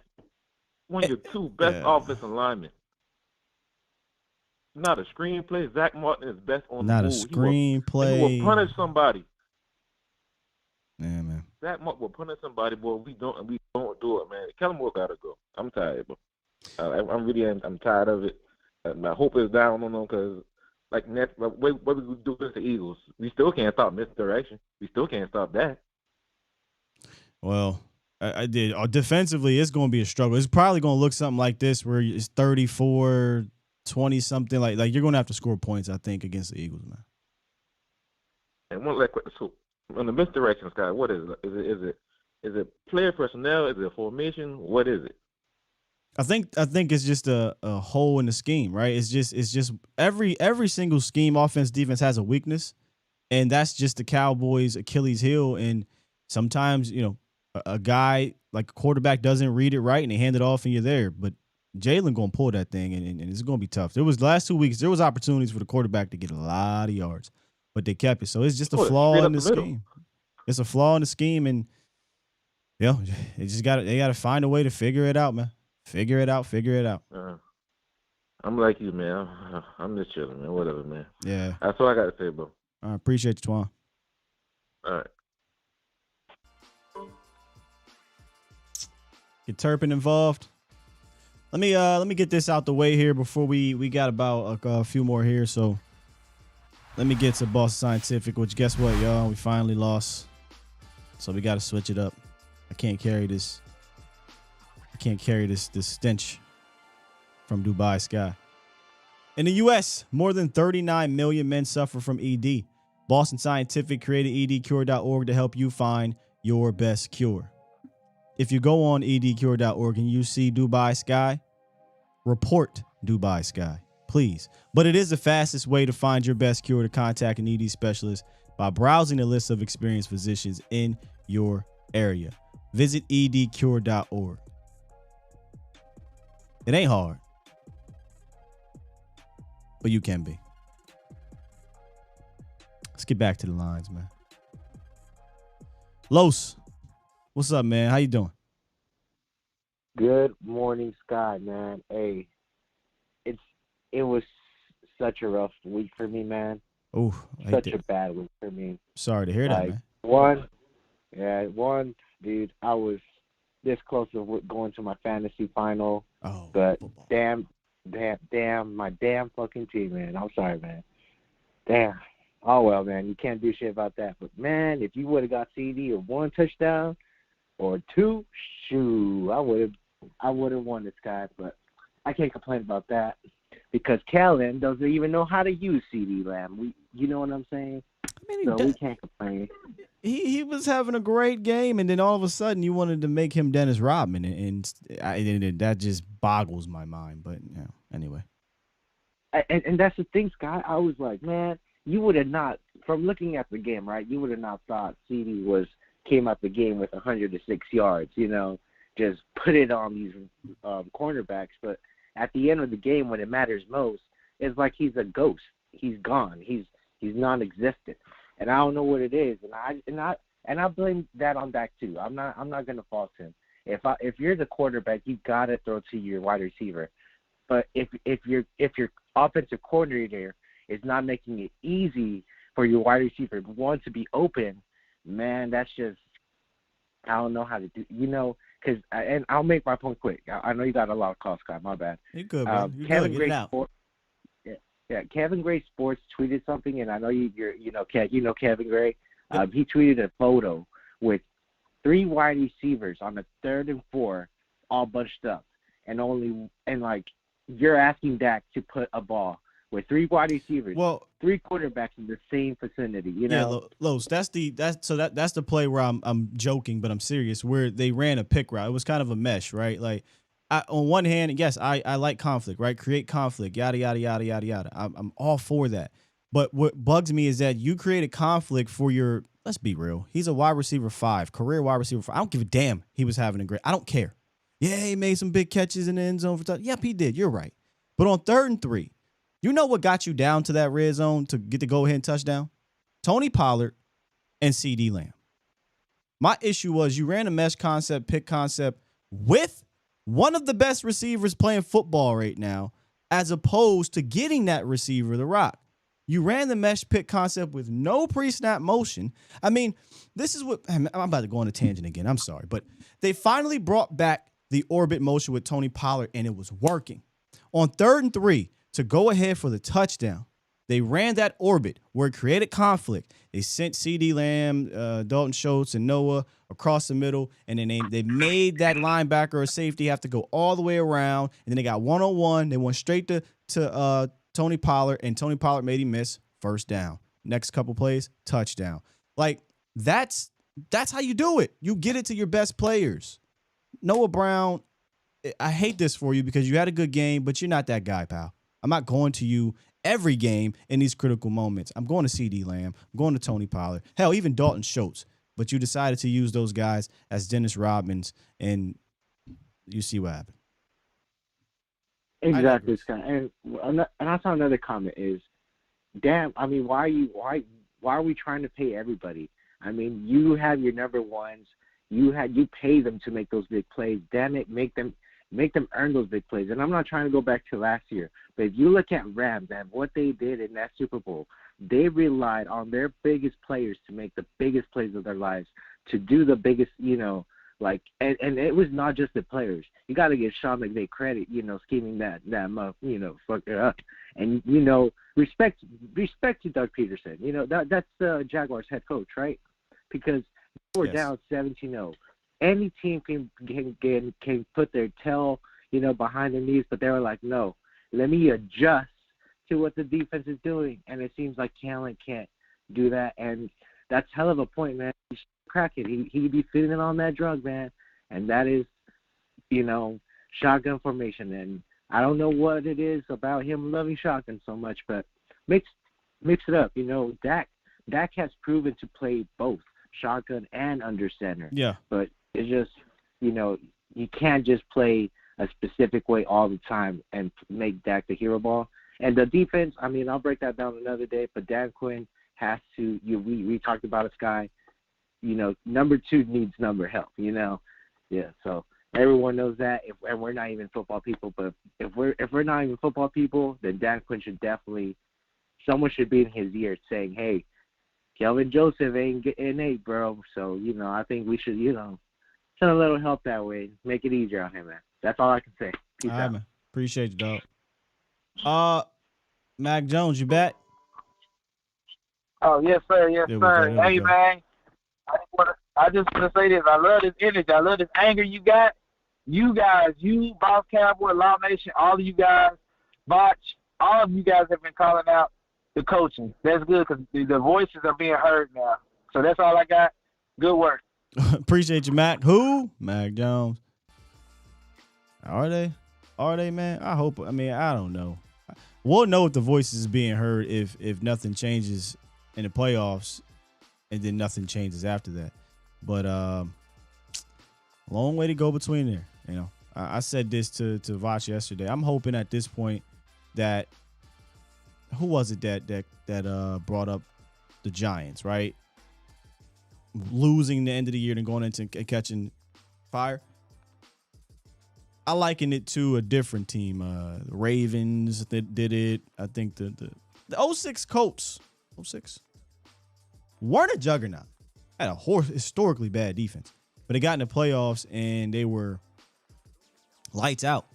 One of your two best offensive linemen. Not a screenplay. Zach Martin is best on not the move. Not a screenplay. He will punish somebody. Yeah, man. Zach Martin will punish somebody, boy. We don't do it, man. Kellen Moore gotta go. I'm tired, bro. I'm tired of it. My hope is down on them because, what we do against the Eagles, we still can't stop misdirection. We still can't stop that. Well, I did. Defensively, it's going to be a struggle. It's probably going to look something like this where it's 34-20 something. Like you're going to have to score points, I think, against the Eagles, man. And so on the misdirection, Scott, what is it? Is it player personnel? Is it formation? What is it? I think it's just a hole in the scheme, right? It's just every single scheme, offense, defense has a weakness, and that's just the Cowboys' Achilles heel. And sometimes, a guy like a quarterback doesn't read it right, and they hand it off, and you're there. But Jalen gonna pull that thing, and it's gonna be tough. There was last 2 weeks, there was opportunities for the quarterback to get a lot of yards, but they kept it. So it's just a flaw in the scheme. It's a flaw in the scheme, and they gotta find a way to figure it out, man. Figure it out. I'm like you, man. I'm just chilling, man. Whatever, man. Yeah. That's all I got to say, bro. I appreciate you, Twan. All right. Get Turpin involved. Let me get this out the way here before we got about a few more here. So let me get to Boston Scientific, which guess what, y'all? We finally lost. So we got to switch it up. I can't carry this stench from Dubai Sky. In the U.S., more than 39 million men suffer from ED. Boston Scientific created edcure.org to help you find your best cure. If you go on edcure.org and you see Dubai Sky, report Dubai Sky, please. But it is the fastest way to find your best cure to contact an ED specialist by browsing the list of experienced physicians in your area. Visit edcure.org. It ain't hard, but you can be. Let's get back to the lines, man. Los, what's up, man? How you doing? Good morning, Scott, man. Hey, it was such a rough week for me, man. Oh, such a bad week for me. Sorry to hear that, man. One, dude, I was this close to going to my fantasy final. Oh, but football. damn, my damn fucking team, man. I'm sorry, man. Damn. Oh, well, man, you can't do shit about that. But, man, if you would have got CD of 1 touchdown or 2, shoo, I would have won this guy. But I can't complain about that because Kellen doesn't even know how to use CD Lamb. You know what I'm saying? We can't complain. He was having a great game, and then all of a sudden you wanted to make him Dennis Rodman, and that just boggles my mind. But anyway. And that's the thing, Scott. I was like, man, you would have not from looking at the game, right, you would have not thought CD came out the game with 106 yards, just put it on these cornerbacks. But at the end of the game, when it matters most, it's like he's a ghost. He's gone. He's non-existent. And I don't know what it is. And I blame that on Dak too. I'm not gonna fault him. If you're the quarterback, you gotta throw to your wide receiver. But if your offensive coordinator is not making it easy for your wide receiver one to be open, man, that's just, I don't know how to do. Because and I'll make my point quick. I know you got a lot of calls, Scott. My bad. You good, bro. You Kevin good. Get it out. Kevin Gray Sports tweeted something, and I know Kevin Gray. He tweeted a photo with 3 wide receivers on the 3rd and 4, all bunched up, and you're asking Dak to put a ball with 3 wide receivers, 3 quarterbacks in the same vicinity. Yeah, Los, that's the play where I'm joking, but I'm serious. Where they ran a pick route, it was kind of a mesh, right? Like, on one hand, yes, I like conflict, right? Create conflict, yada yada yada yada yada. I'm all for that. But what bugs me is that you created conflict for your. Let's be real. He's a wide receiver 5, career wide receiver 5. I don't give a damn. He was having a great. I don't care. Yeah, he made some big catches in the end zone for touch. Yep, he did. You're right. But on 3rd and 3, you know what got you down to that red zone to get the go-ahead touchdown? Tony Pollard and CD Lamb. My issue was you ran a mesh concept, pick concept with one of the best receivers playing football right now, as opposed to getting that receiver the rock. You ran the mesh pick concept with no pre-snap motion. I mean, this is what I'm about to go on a tangent again. I'm sorry, but they finally brought back the orbit motion with Tony Pollard, and it was working. On 3rd and 3, to go ahead for the touchdown, they ran that orbit where it created conflict. They sent CD Lamb, Dalton Schultz, and Noah across the middle, and then they made that linebacker or safety have to go all the way around, and then they got one-on-one. They went straight to Tony Pollard, and Tony Pollard made him miss, first down. Next couple plays, touchdown. Like, that's how you do it. You get it to your best players. Noah Brown, I hate this for you because you had a good game, but you're not that guy, pal. I'm not going to you every game in these critical moments. I'm going to CD Lamb. I'm going to Tony Pollard. Hell, even Dalton Schultz. But you decided to use those guys as Dennis Rodmans, and you see what happened. Exactly, Scott. And I saw another comment is, damn, I mean, why are we trying to pay everybody? I mean, you have your number ones. You pay them to make those big plays. Damn it, make them earn those big plays. And I'm not trying to go back to last year, but if you look at Rams and what they did in that Super Bowl, they relied on their biggest players to make the biggest plays of their lives, to do the biggest, and it was not just the players. You got to give Sean McVay credit, scheming that fucker up. And, respect to Doug Peterson. That's the Jaguars head coach, right? Because we're down 17-0. Any team can put their tail, behind their knees, but they were like, no, let me adjust to what the defense is doing. And it seems like Callan can't do that. And that's hell of a point, man. He should crack it. He'd be feeding it on that drug, man. And that is, shotgun formation. And I don't know what it is about him loving shotgun so much, but mix it up. Dak has proven to play both shotgun and under center. Yeah. But it's just, you can't just play a specific way all the time and make Dak the hero ball. And the defense, I mean, I'll break that down another day, but Dan Quinn has to, we talked about it, Sky, number 2 needs number help, Yeah, so everyone knows that, and we're not even football people, but if we're not even football people, then Dan Quinn should definitely, someone should be in his ear saying, hey, Kelvin Joseph ain't getting 8, bro. So, I think we should, send a little help that way. Make it easier on him, man. That's all I can say. Peace out. Man. Appreciate you, dog. Mac Jones, you back? Oh, yes, sir. Yes, sir. Hey, man. I just want to say this. I love this energy. I love this anger you got. You guys, Boss Cowboy, Law Nation, all of you guys, Botch, all of you guys have been calling out the coaching. That's good because the voices are being heard now. So that's all I got. Good work. Appreciate you, Mac. Who? Mac Jones. Are they? Are they, man? I hope. I mean, I don't know. We'll know if the voices is being heard if nothing changes in the playoffs, and then nothing changes after that. But long way to go between there. You know, I said this to Vach yesterday. I'm hoping at this point that who was it that brought up the Giants, right? Losing the end of the year and going into catching fire. I liken it to a different team. The Ravens that did it. I think the 06 Colts, 06, weren't a juggernaut. Had a historically bad defense. But they got in the playoffs and they were lights out.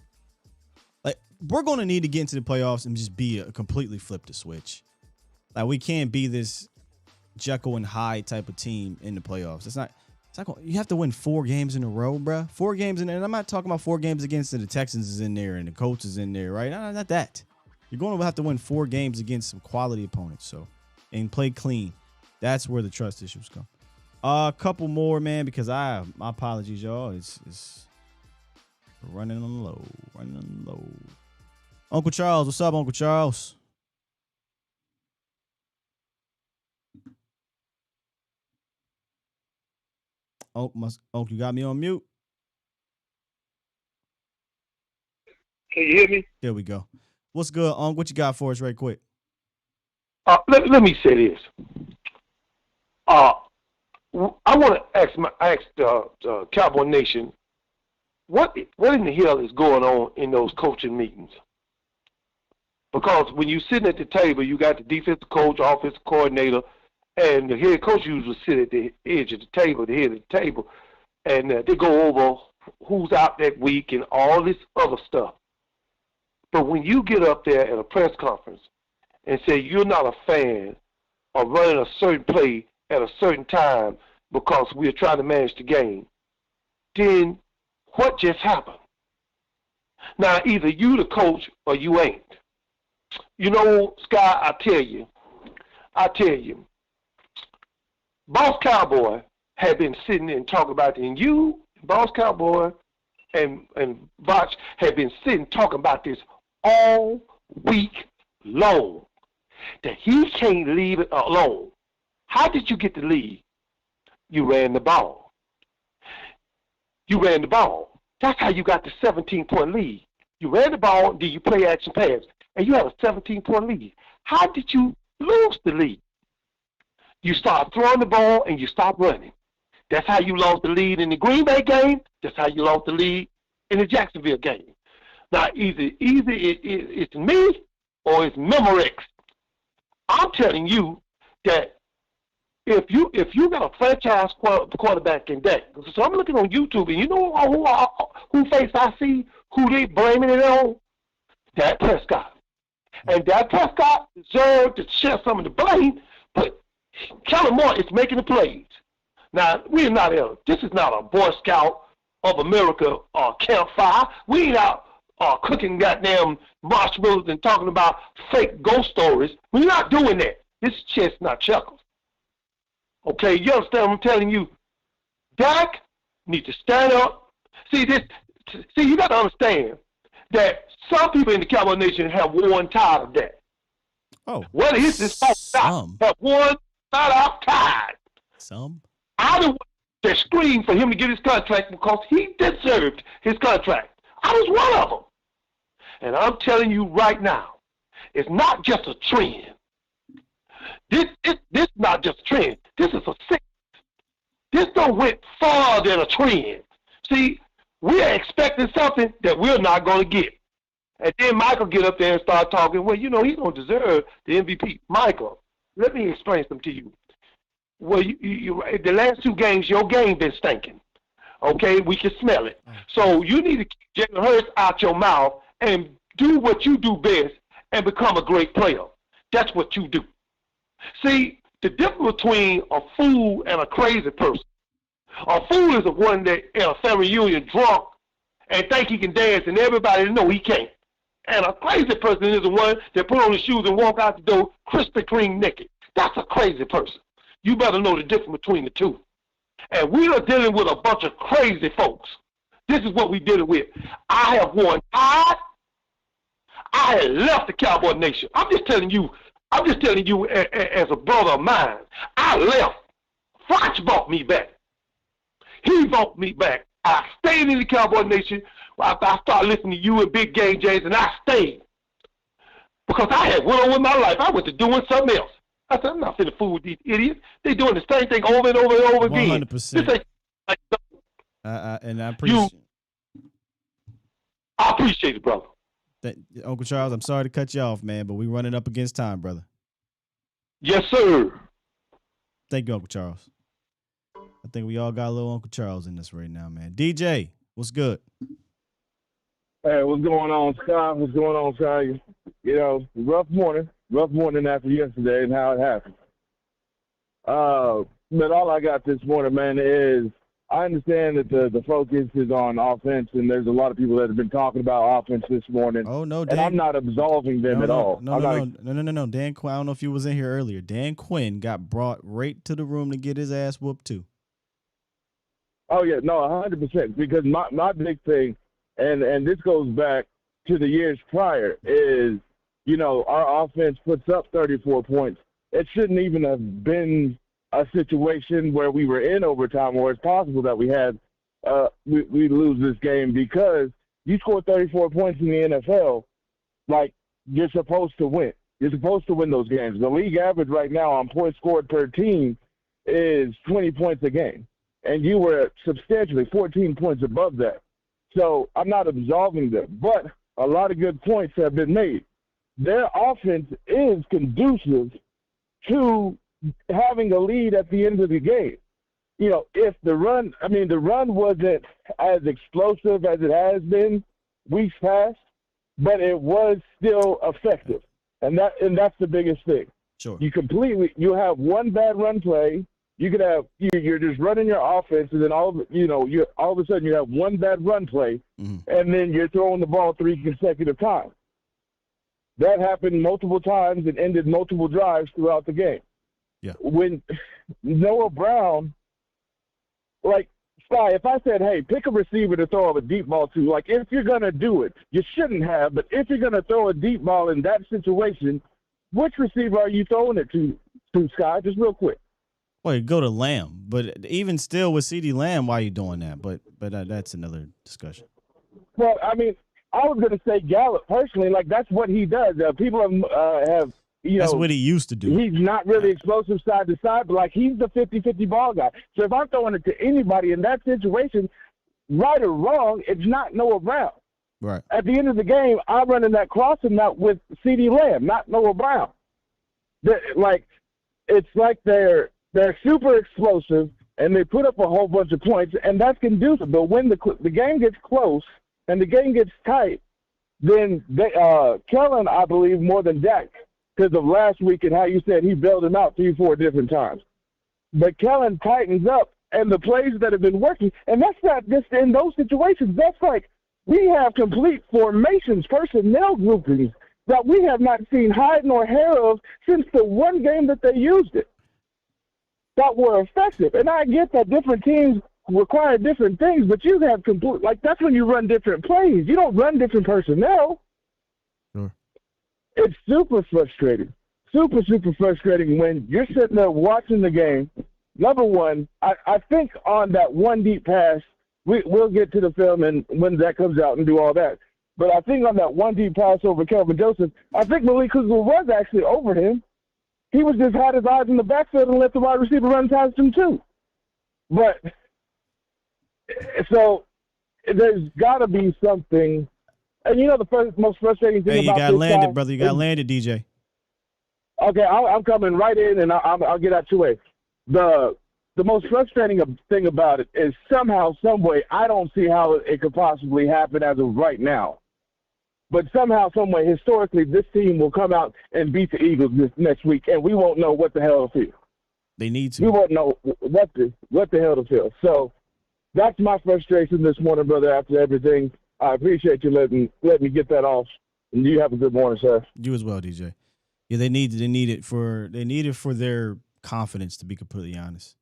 Like, we're going to need to get into the playoffs and just be a completely flip the switch. Like, we can't be this Jekyll and Hyde type of team in the playoffs. It's not you have to win 4 games in a row, bruh. 4 games in there. And I'm not talking about 4 games against the Texans is in there and the Colts is in there, right? No, not that. You're going to have to win 4 games against some quality opponents. So, and play clean. That's where the trust issues come. A couple more, man, because my apologies, y'all. It's running on low. Uncle Charles, what's up, Uncle Charles? Uncle, you got me on mute? Can you hear me? There we go. What's good, Uncle? What you got for us right quick? Let me say this. I want to ask Cowboy Nation, what in the hell is going on in those coaching meetings? Because when you're sitting at the table, you got the defensive coach, offensive coordinator, and the head coach usually sit at the edge of the table, the head of the table, and they go over who's out that week and all this other stuff. But when you get up there at a press conference and say you're not a fan of running a certain play at a certain time because we're trying to manage the game, then what just happened? Now, either you the coach or you ain't. You know, Sky, I tell you, Boss Cowboy had been sitting and talking about it, and you, Boss Cowboy, and Vach had been sitting talking about this all week long, that he can't leave it alone. How did you get the lead? You ran the ball. That's how you got the 17-point lead. You ran the ball, then you play action pass, and you have a 17-point lead. How did you lose the lead? You start throwing the ball and you stop running. That's how you lost the lead in the Green Bay game. That's how you lost the lead in the Jacksonville game. Now, either it's me or it's Memorex. I'm telling you that if you got a franchise quarterback in that, so I'm looking on YouTube and you know who face I see, who they blaming it on? Dak Prescott. And Dak Prescott deserved to share some of the blame, but Kellen Moore is making the plays. Now, this is not a Boy Scout of America campfire. We ain't out cooking goddamn marshmallows and talking about fake ghost stories. We're not doing that. This is chestnut chuckles. Okay, you understand what I'm telling you? Dak needs to stand up. See, you got to understand that some people in the Cowboy Nation have worn tired of that. Oh. What is this some have worn out tired? Some? I don't that screamed for him to get his contract because he deserved his contract. I was one of them. And I'm telling you right now, it's not just a trend. This is not just a trend. This is a sickness. This don't went farther than a trend. See, we're expecting something that we're not going to get. And then Michael get up there and start talking, well, he don't deserve the MVP. Michael, let me explain something to you. Well, you the last 2 games, your game been stinking. Okay, we can smell it. So you need to keep Jalen Hurts out your mouth and do what you do best and become a great player. That's what you do. See, the difference between a fool and a crazy person. A fool is the one that in a family reunion drunk and think he can dance and everybody know he can't. And a crazy person is the one that put on his shoes and walk out the door Krispy Kreme naked. That's a crazy person. You better know the difference between the two. And we are dealing with a bunch of crazy folks. This is what we're dealing with. I have worn tired. I had left the Cowboy Nation. I'm just telling you, I'm just telling you as a brother of mine. I left. Fox brought me back. He brought me back. I stayed in the Cowboy Nation. I started listening to you and Big Game James, and I stayed. Because I had went on with my life. I went to doing something else. I said, I'm not finna fool with these idiots. They doing the same thing over and over and over again. 100%. This ain't And I appreciate I appreciate it, brother. Uncle Charles, I'm sorry to cut you off, man, but we running up against time, brother. Yes, sir. Thank you, Uncle Charles. I think we all got a little Uncle Charles in this right now, man. DJ, what's good? Hey, what's going on, Scott? What's going on, Sky? You know, rough morning after yesterday and how it happened. But all I got this morning, man, is I understand that the focus is on offense, and there's a lot of people that have been talking about offense this morning. Oh, no, Dan. And I'm not absolving them at all. No. Dan Quinn, I don't know if you was in here earlier. Dan Quinn got brought right to the room to get his ass whooped, too. Oh, yeah, no, 100%. Because my big thing, and this goes back to the years prior, is, you know, our offense puts up 34 points. It shouldn't even have been a situation where we were in overtime, or it's possible that we had we lose this game, because you score 34 points in the NFL, like, you're supposed to win. You're supposed to win those games. The league average right now on points scored per team is 20 points a game, and you were substantially 14 points above that. So I'm not absolving them, but a lot of good points have been made. Their offense is conducive to having a lead at the end of the game. You know, if the run wasn't as explosive as it has been weeks past, but it was still effective. And that's the biggest thing. Sure. You have one bad run play. You could have you're just running your offense, and then all of a sudden you have one bad run play, and then you're throwing the ball 3 consecutive times. That happened multiple times and ended multiple drives throughout the game. Yeah. When Noah Brown, like, Sky, if I said, hey, pick a receiver to throw a deep ball to, like, if you're going to do it, you shouldn't have, but if you're going to throw a deep ball in that situation, which receiver are you throwing it to Sky? Just real quick. Well, you go to Lamb, but even still with CeeDee Lamb, why are you doing that? But that's another discussion. Well, I mean, I was going to say Gallup personally. Like, that's what he does. People have that's what he used to do. He's not really explosive side to side, but, like, he's the 50-50 ball guy. So if I'm throwing it to anybody in that situation, right or wrong, it's not Noah Brown. Right. At the end of the game, I'm running that crossing out with CeeDee Lamb, not Noah Brown. It's like they're super explosive, and they put up a whole bunch of points, and that's conducive. But when the game gets close and the game gets tight, then Kellen, I believe, more than Dak, because of last week and how you said he bailed him out 3-4 different times. But Kellen tightens up, and the plays that have been working, and that's not just in those situations. That's like we have complete formations, personnel groupings that we have not seen hide nor hair of since the one game that they used it, that were effective. And I get that different teams require different things, but you have that's when you run different plays. You don't run different personnel. Sure. It's super frustrating. Super, super frustrating when you're sitting there watching the game. Number one, I think on that one deep pass, we'll get to the film and when that comes out and do all that. But I think on that one deep pass over Kelvin Joseph, I think Malik Cooper was actually over him. He was just had his eyes in the backfield and let the wide receiver run past him too. But so there's got to be something. And you know the most frustrating thing about this, you got landed, brother. You got landed, DJ. Okay, I'm coming right in, and I'll get out your way. The most frustrating thing about it is somehow, some way, I don't see how it could possibly happen as of right now. But somehow, some way, historically, this team will come out and beat the Eagles this next week, and we won't know what the hell to feel. They need to. We won't know what the hell to feel. So that's my frustration this morning, brother. After everything, I appreciate you letting me get that off. And you have a good morning, sir. You as well, DJ. Yeah, they need it for their confidence, to be completely honest.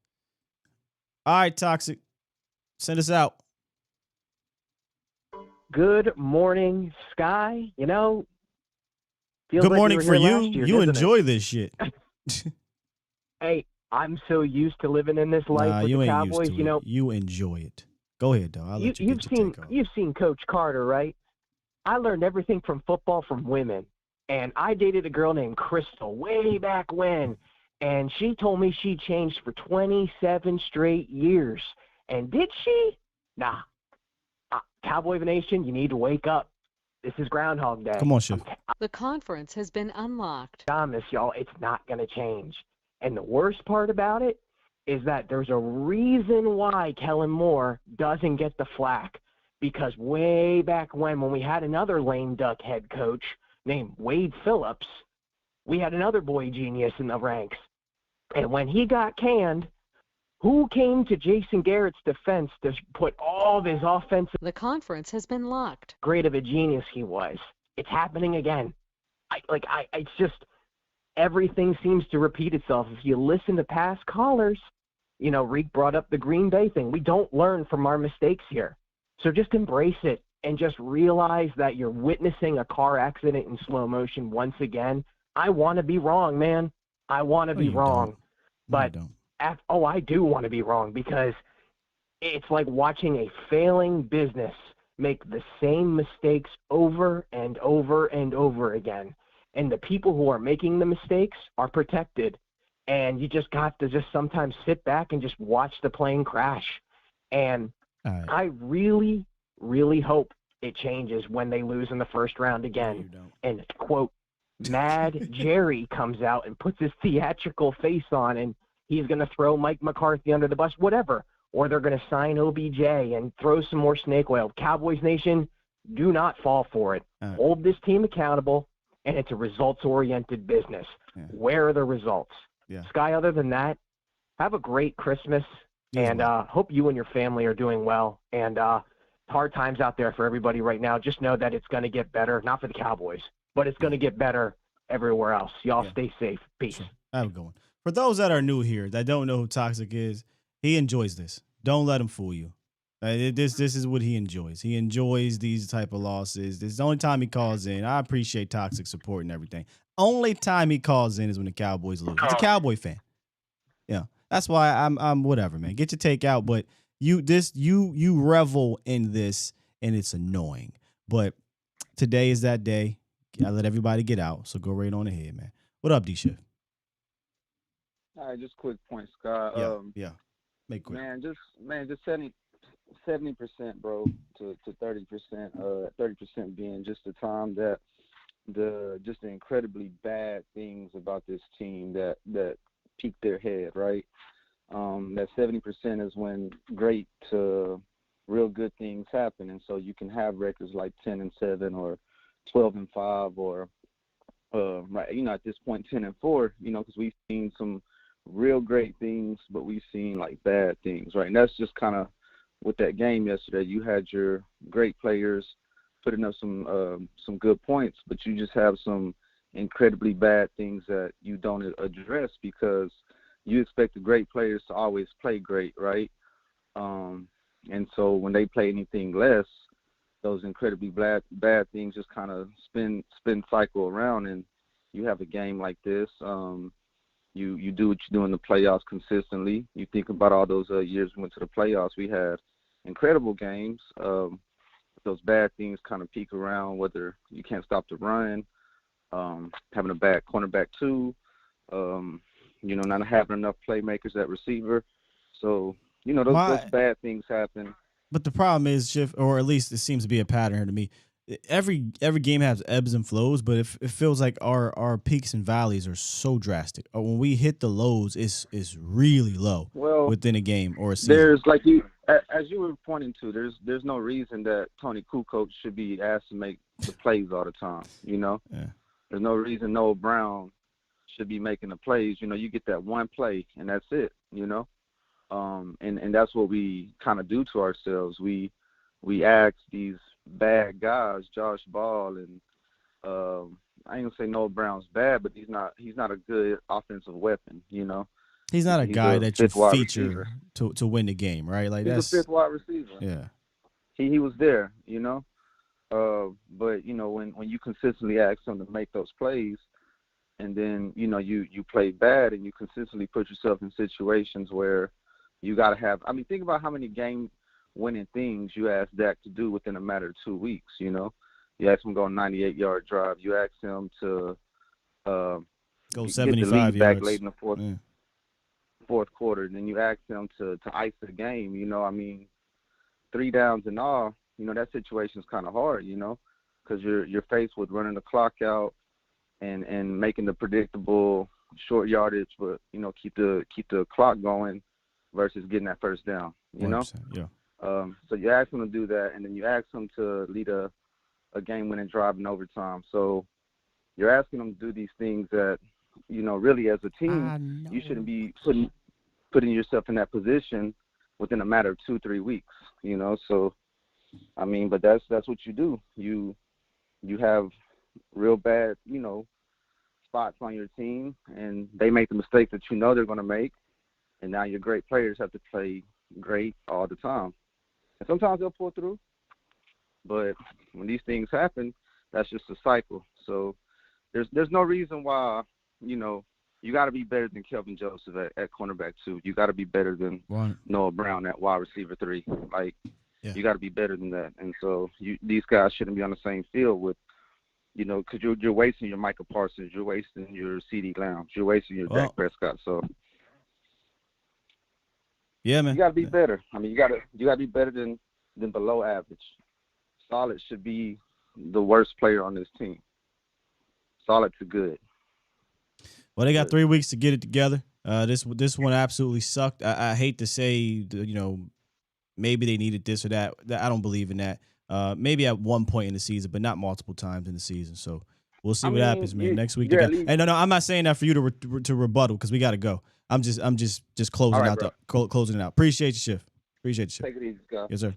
All right, Toxic, send us out. Good morning, Sky. You know, Feels Good like morning we were for here you. last year, You doesn't enjoy it? this shit. Hey, I'm so used to living in this life Nah, with you the ain't Cowboys. used to it. You enjoy it. Go ahead, though. I'll let you get your take off. You've seen Coach Carter, right? I learned everything from football from women, and I dated a girl named Crystal way back when, and she told me she changed for 27 straight years. And did she? Nah. Cowboy Nation, you need to wake up. This is Groundhog Day. Come on, Chef. The conference has been unlocked. Promise, y'all, it's not going to change. And the worst part about it is that there's a reason why Kellen Moore doesn't get the flack. Because way back when we had another lame duck head coach named Wade Phillips, we had another boy genius in the ranks. And when he got canned, who came to Jason Garrett's defense to put all this offensive? The conference has been locked. Great of a genius he was. It's happening again. It's just everything seems to repeat itself. If you listen to past callers, Reek brought up the Green Bay thing. We don't learn from our mistakes here. So just embrace it and just realize that you're witnessing a car accident in slow motion once again. I want to be wrong, man. I want to be wrong. But I do want to be wrong, because it's like watching a failing business make the same mistakes over and over and over again. And the people who are making the mistakes are protected. And you just got to just sometimes sit back and just watch the plane crash. And I really, really hope it changes when they lose in the first round again. And, quote, Mad Jerry comes out and puts his theatrical face on, and he's going to throw Mike McCarthy under the bus, whatever. Or they're going to sign OBJ and throw some more snake oil. Cowboys Nation, do not fall for it. Hold this team accountable, and it's a results-oriented business. Where are the results? Sky, other than that, have a great Christmas, and hope you and your family are doing well. And hard times out there for everybody right now. Just know that it's going to get better, not for the Cowboys, but it's going to get better everywhere else. Y'all stay safe. Peace. Sure. Have a good one. For those that are new here, that don't know who Toxic is, he enjoys this. Don't let him fool you. This is what he enjoys. He enjoys these type of losses. This is the only time he calls in. I appreciate Toxic support and everything. Only time he calls in is when the Cowboys lose. He's a Cowboy fan. Yeah, that's why I'm whatever, man. Get your take out, but you revel in this, and it's annoying. But today is that day. I let everybody get out, so go right on ahead, man. What up, D-Shift? All right, just quick point, Scott. Yeah. Make quick. Just 70%, bro, to 30%. 30% being just the time that the incredibly bad things about this team that peak their head, right? That 70% is when great to real good things happen, and so you can have records like 10-7 or 12-5 or at this point 10-4, because we've seen some real great things, but we've seen like bad things, right? And that's just kind of with that game yesterday. You had your great players putting up some good points, but you just have some incredibly bad things that you don't address because you expect the great players to always play great, right? And so when they play anything less, those incredibly bad things just kind of spin cycle around, and you have a game like this. You do what you do in the playoffs consistently. You think about all those years we went to the playoffs. We had incredible games. Those bad things kind of peak around, whether you can't stop the run, having a bad cornerback too, not having enough playmakers at receiver. So, those bad things happen. But the problem is, or at least it seems to be a pattern here to me. Every game has ebbs and flows, but it feels like our peaks and valleys are so drastic. Or when we hit the lows, it's really low within a game or a season. There's as you were pointing to, there's no reason that Tony Kukoc should be asked to make the plays all the time. There's no reason Noah Brown should be making the plays. You get that one play and that's it. And that's what we kind of do to ourselves. We ask these bad guys, Josh Ball, and I ain't gonna say Noah Brown's bad, but he's not a good offensive weapon. He's not a guy that you feature to win the game, right? Like he's a fifth wide receiver. Yeah, he was there. But when you consistently ask them to make those plays, and then you play bad, and you consistently put yourself in situations where you got to have. I mean, think about how many game-winning things you asked Dak to do within a matter of 2 weeks. You asked him to go on a 98-yard drive. You asked him to go get 75 the lead yards back late in the fourth quarter. And then you asked him to ice the game. 3 downs and all. That situation's kind of hard. Because you're faced with running the clock out and making the predictable short yardage, but keep the clock going versus getting that first down. Yeah. So you ask him to do that, and then you ask him to lead a game-winning drive in overtime. So you're asking him to do these things that really as a team you shouldn't be putting yourself in that position within a matter of 2-3 weeks. So I mean, but that's what you do. You have real bad, spots on your team, and they make the mistakes that they're going to make, and now your great players have to play great all the time. And sometimes they'll pull through, but when these things happen, that's just a cycle. So there's no reason why, you got to be better than Kelvin Joseph at cornerback 2. You got to be better than Noah Brown at wide receiver 3. You got to be better than that. And so these guys shouldn't be on the same field with, because you're wasting your Micah Parsons, you're wasting your CeeDee Lamb, you're wasting your Dak Prescott. So yeah, man, you got to be better. I mean, you got to be better than below average. Solid should be the worst player on this team. Solid to good. Well, they got 3 weeks to get it together. This one absolutely sucked. I hate to say, maybe they needed this or that. I don't believe in that. Maybe at one point in the season, but not multiple times in the season. So we'll see what happens, man. Next week, hey, no, I'm not saying that for you to rebuttal because we got to go. I'm just closing closing it out. Appreciate you, Schiff. Appreciate you, Schiff. Take it easy, guys. Yes, sir.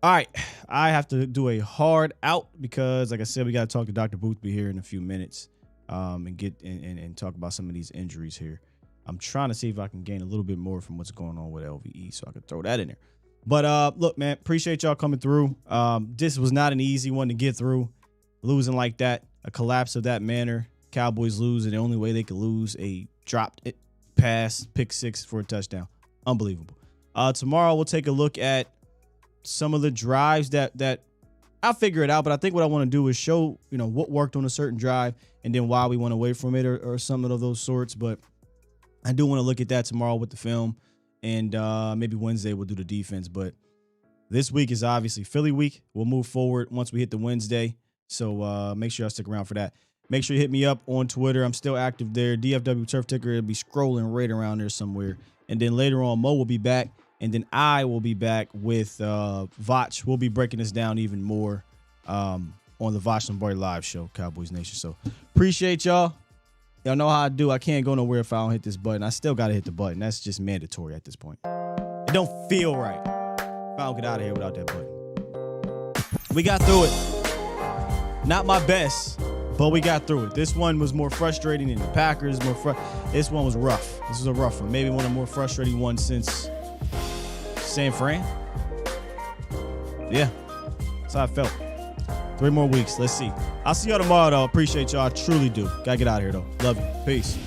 All right, I have to do a hard out because, like I said, we got to talk to Dr. Boothby here in a few minutes, and get and talk about some of these injuries here. I'm trying to see if I can gain a little bit more from what's going on with LVE, so I could throw that in there. But look, man, appreciate y'all coming through. This was not an easy one to get through. Losing like that, a collapse of that manner. Cowboys lose, and the only way they could lose, a dropped pass, pick 6 for a touchdown. Unbelievable. Tomorrow we'll take a look at some of the drives that I'll figure it out, but I think what I want to do is show, what worked on a certain drive and then why we went away from it or some of those sorts. But I do want to look at that tomorrow with the film, and maybe Wednesday we'll do the defense. But this week is obviously Philly week. We'll move forward once we hit the Wednesday. So make sure y'all stick around for that. Make sure you hit me up on Twitter. I'm still active there. DFW Turf Ticker. It'll be scrolling right around there somewhere. And then later on, Mo will be back. And then I will be back with Vach. We'll be breaking this down even more on the Vach Lombardi Live show, Cowboys Nation. So appreciate y'all. Y'all know how I do. I can't go nowhere if I don't hit this button. I still got to hit the button. That's just mandatory at this point. It don't feel right if I don't get out of here without that button. We got through it. Not my best, but we got through it. This one was more frustrating than the Packers. This one was rough. This was a rough one. Maybe one of the more frustrating ones since San Fran. Yeah, that's how I felt. 3 more weeks. Let's see. I'll see y'all tomorrow, though. Appreciate y'all. I truly do. Gotta get out of here, though. Love you. Peace.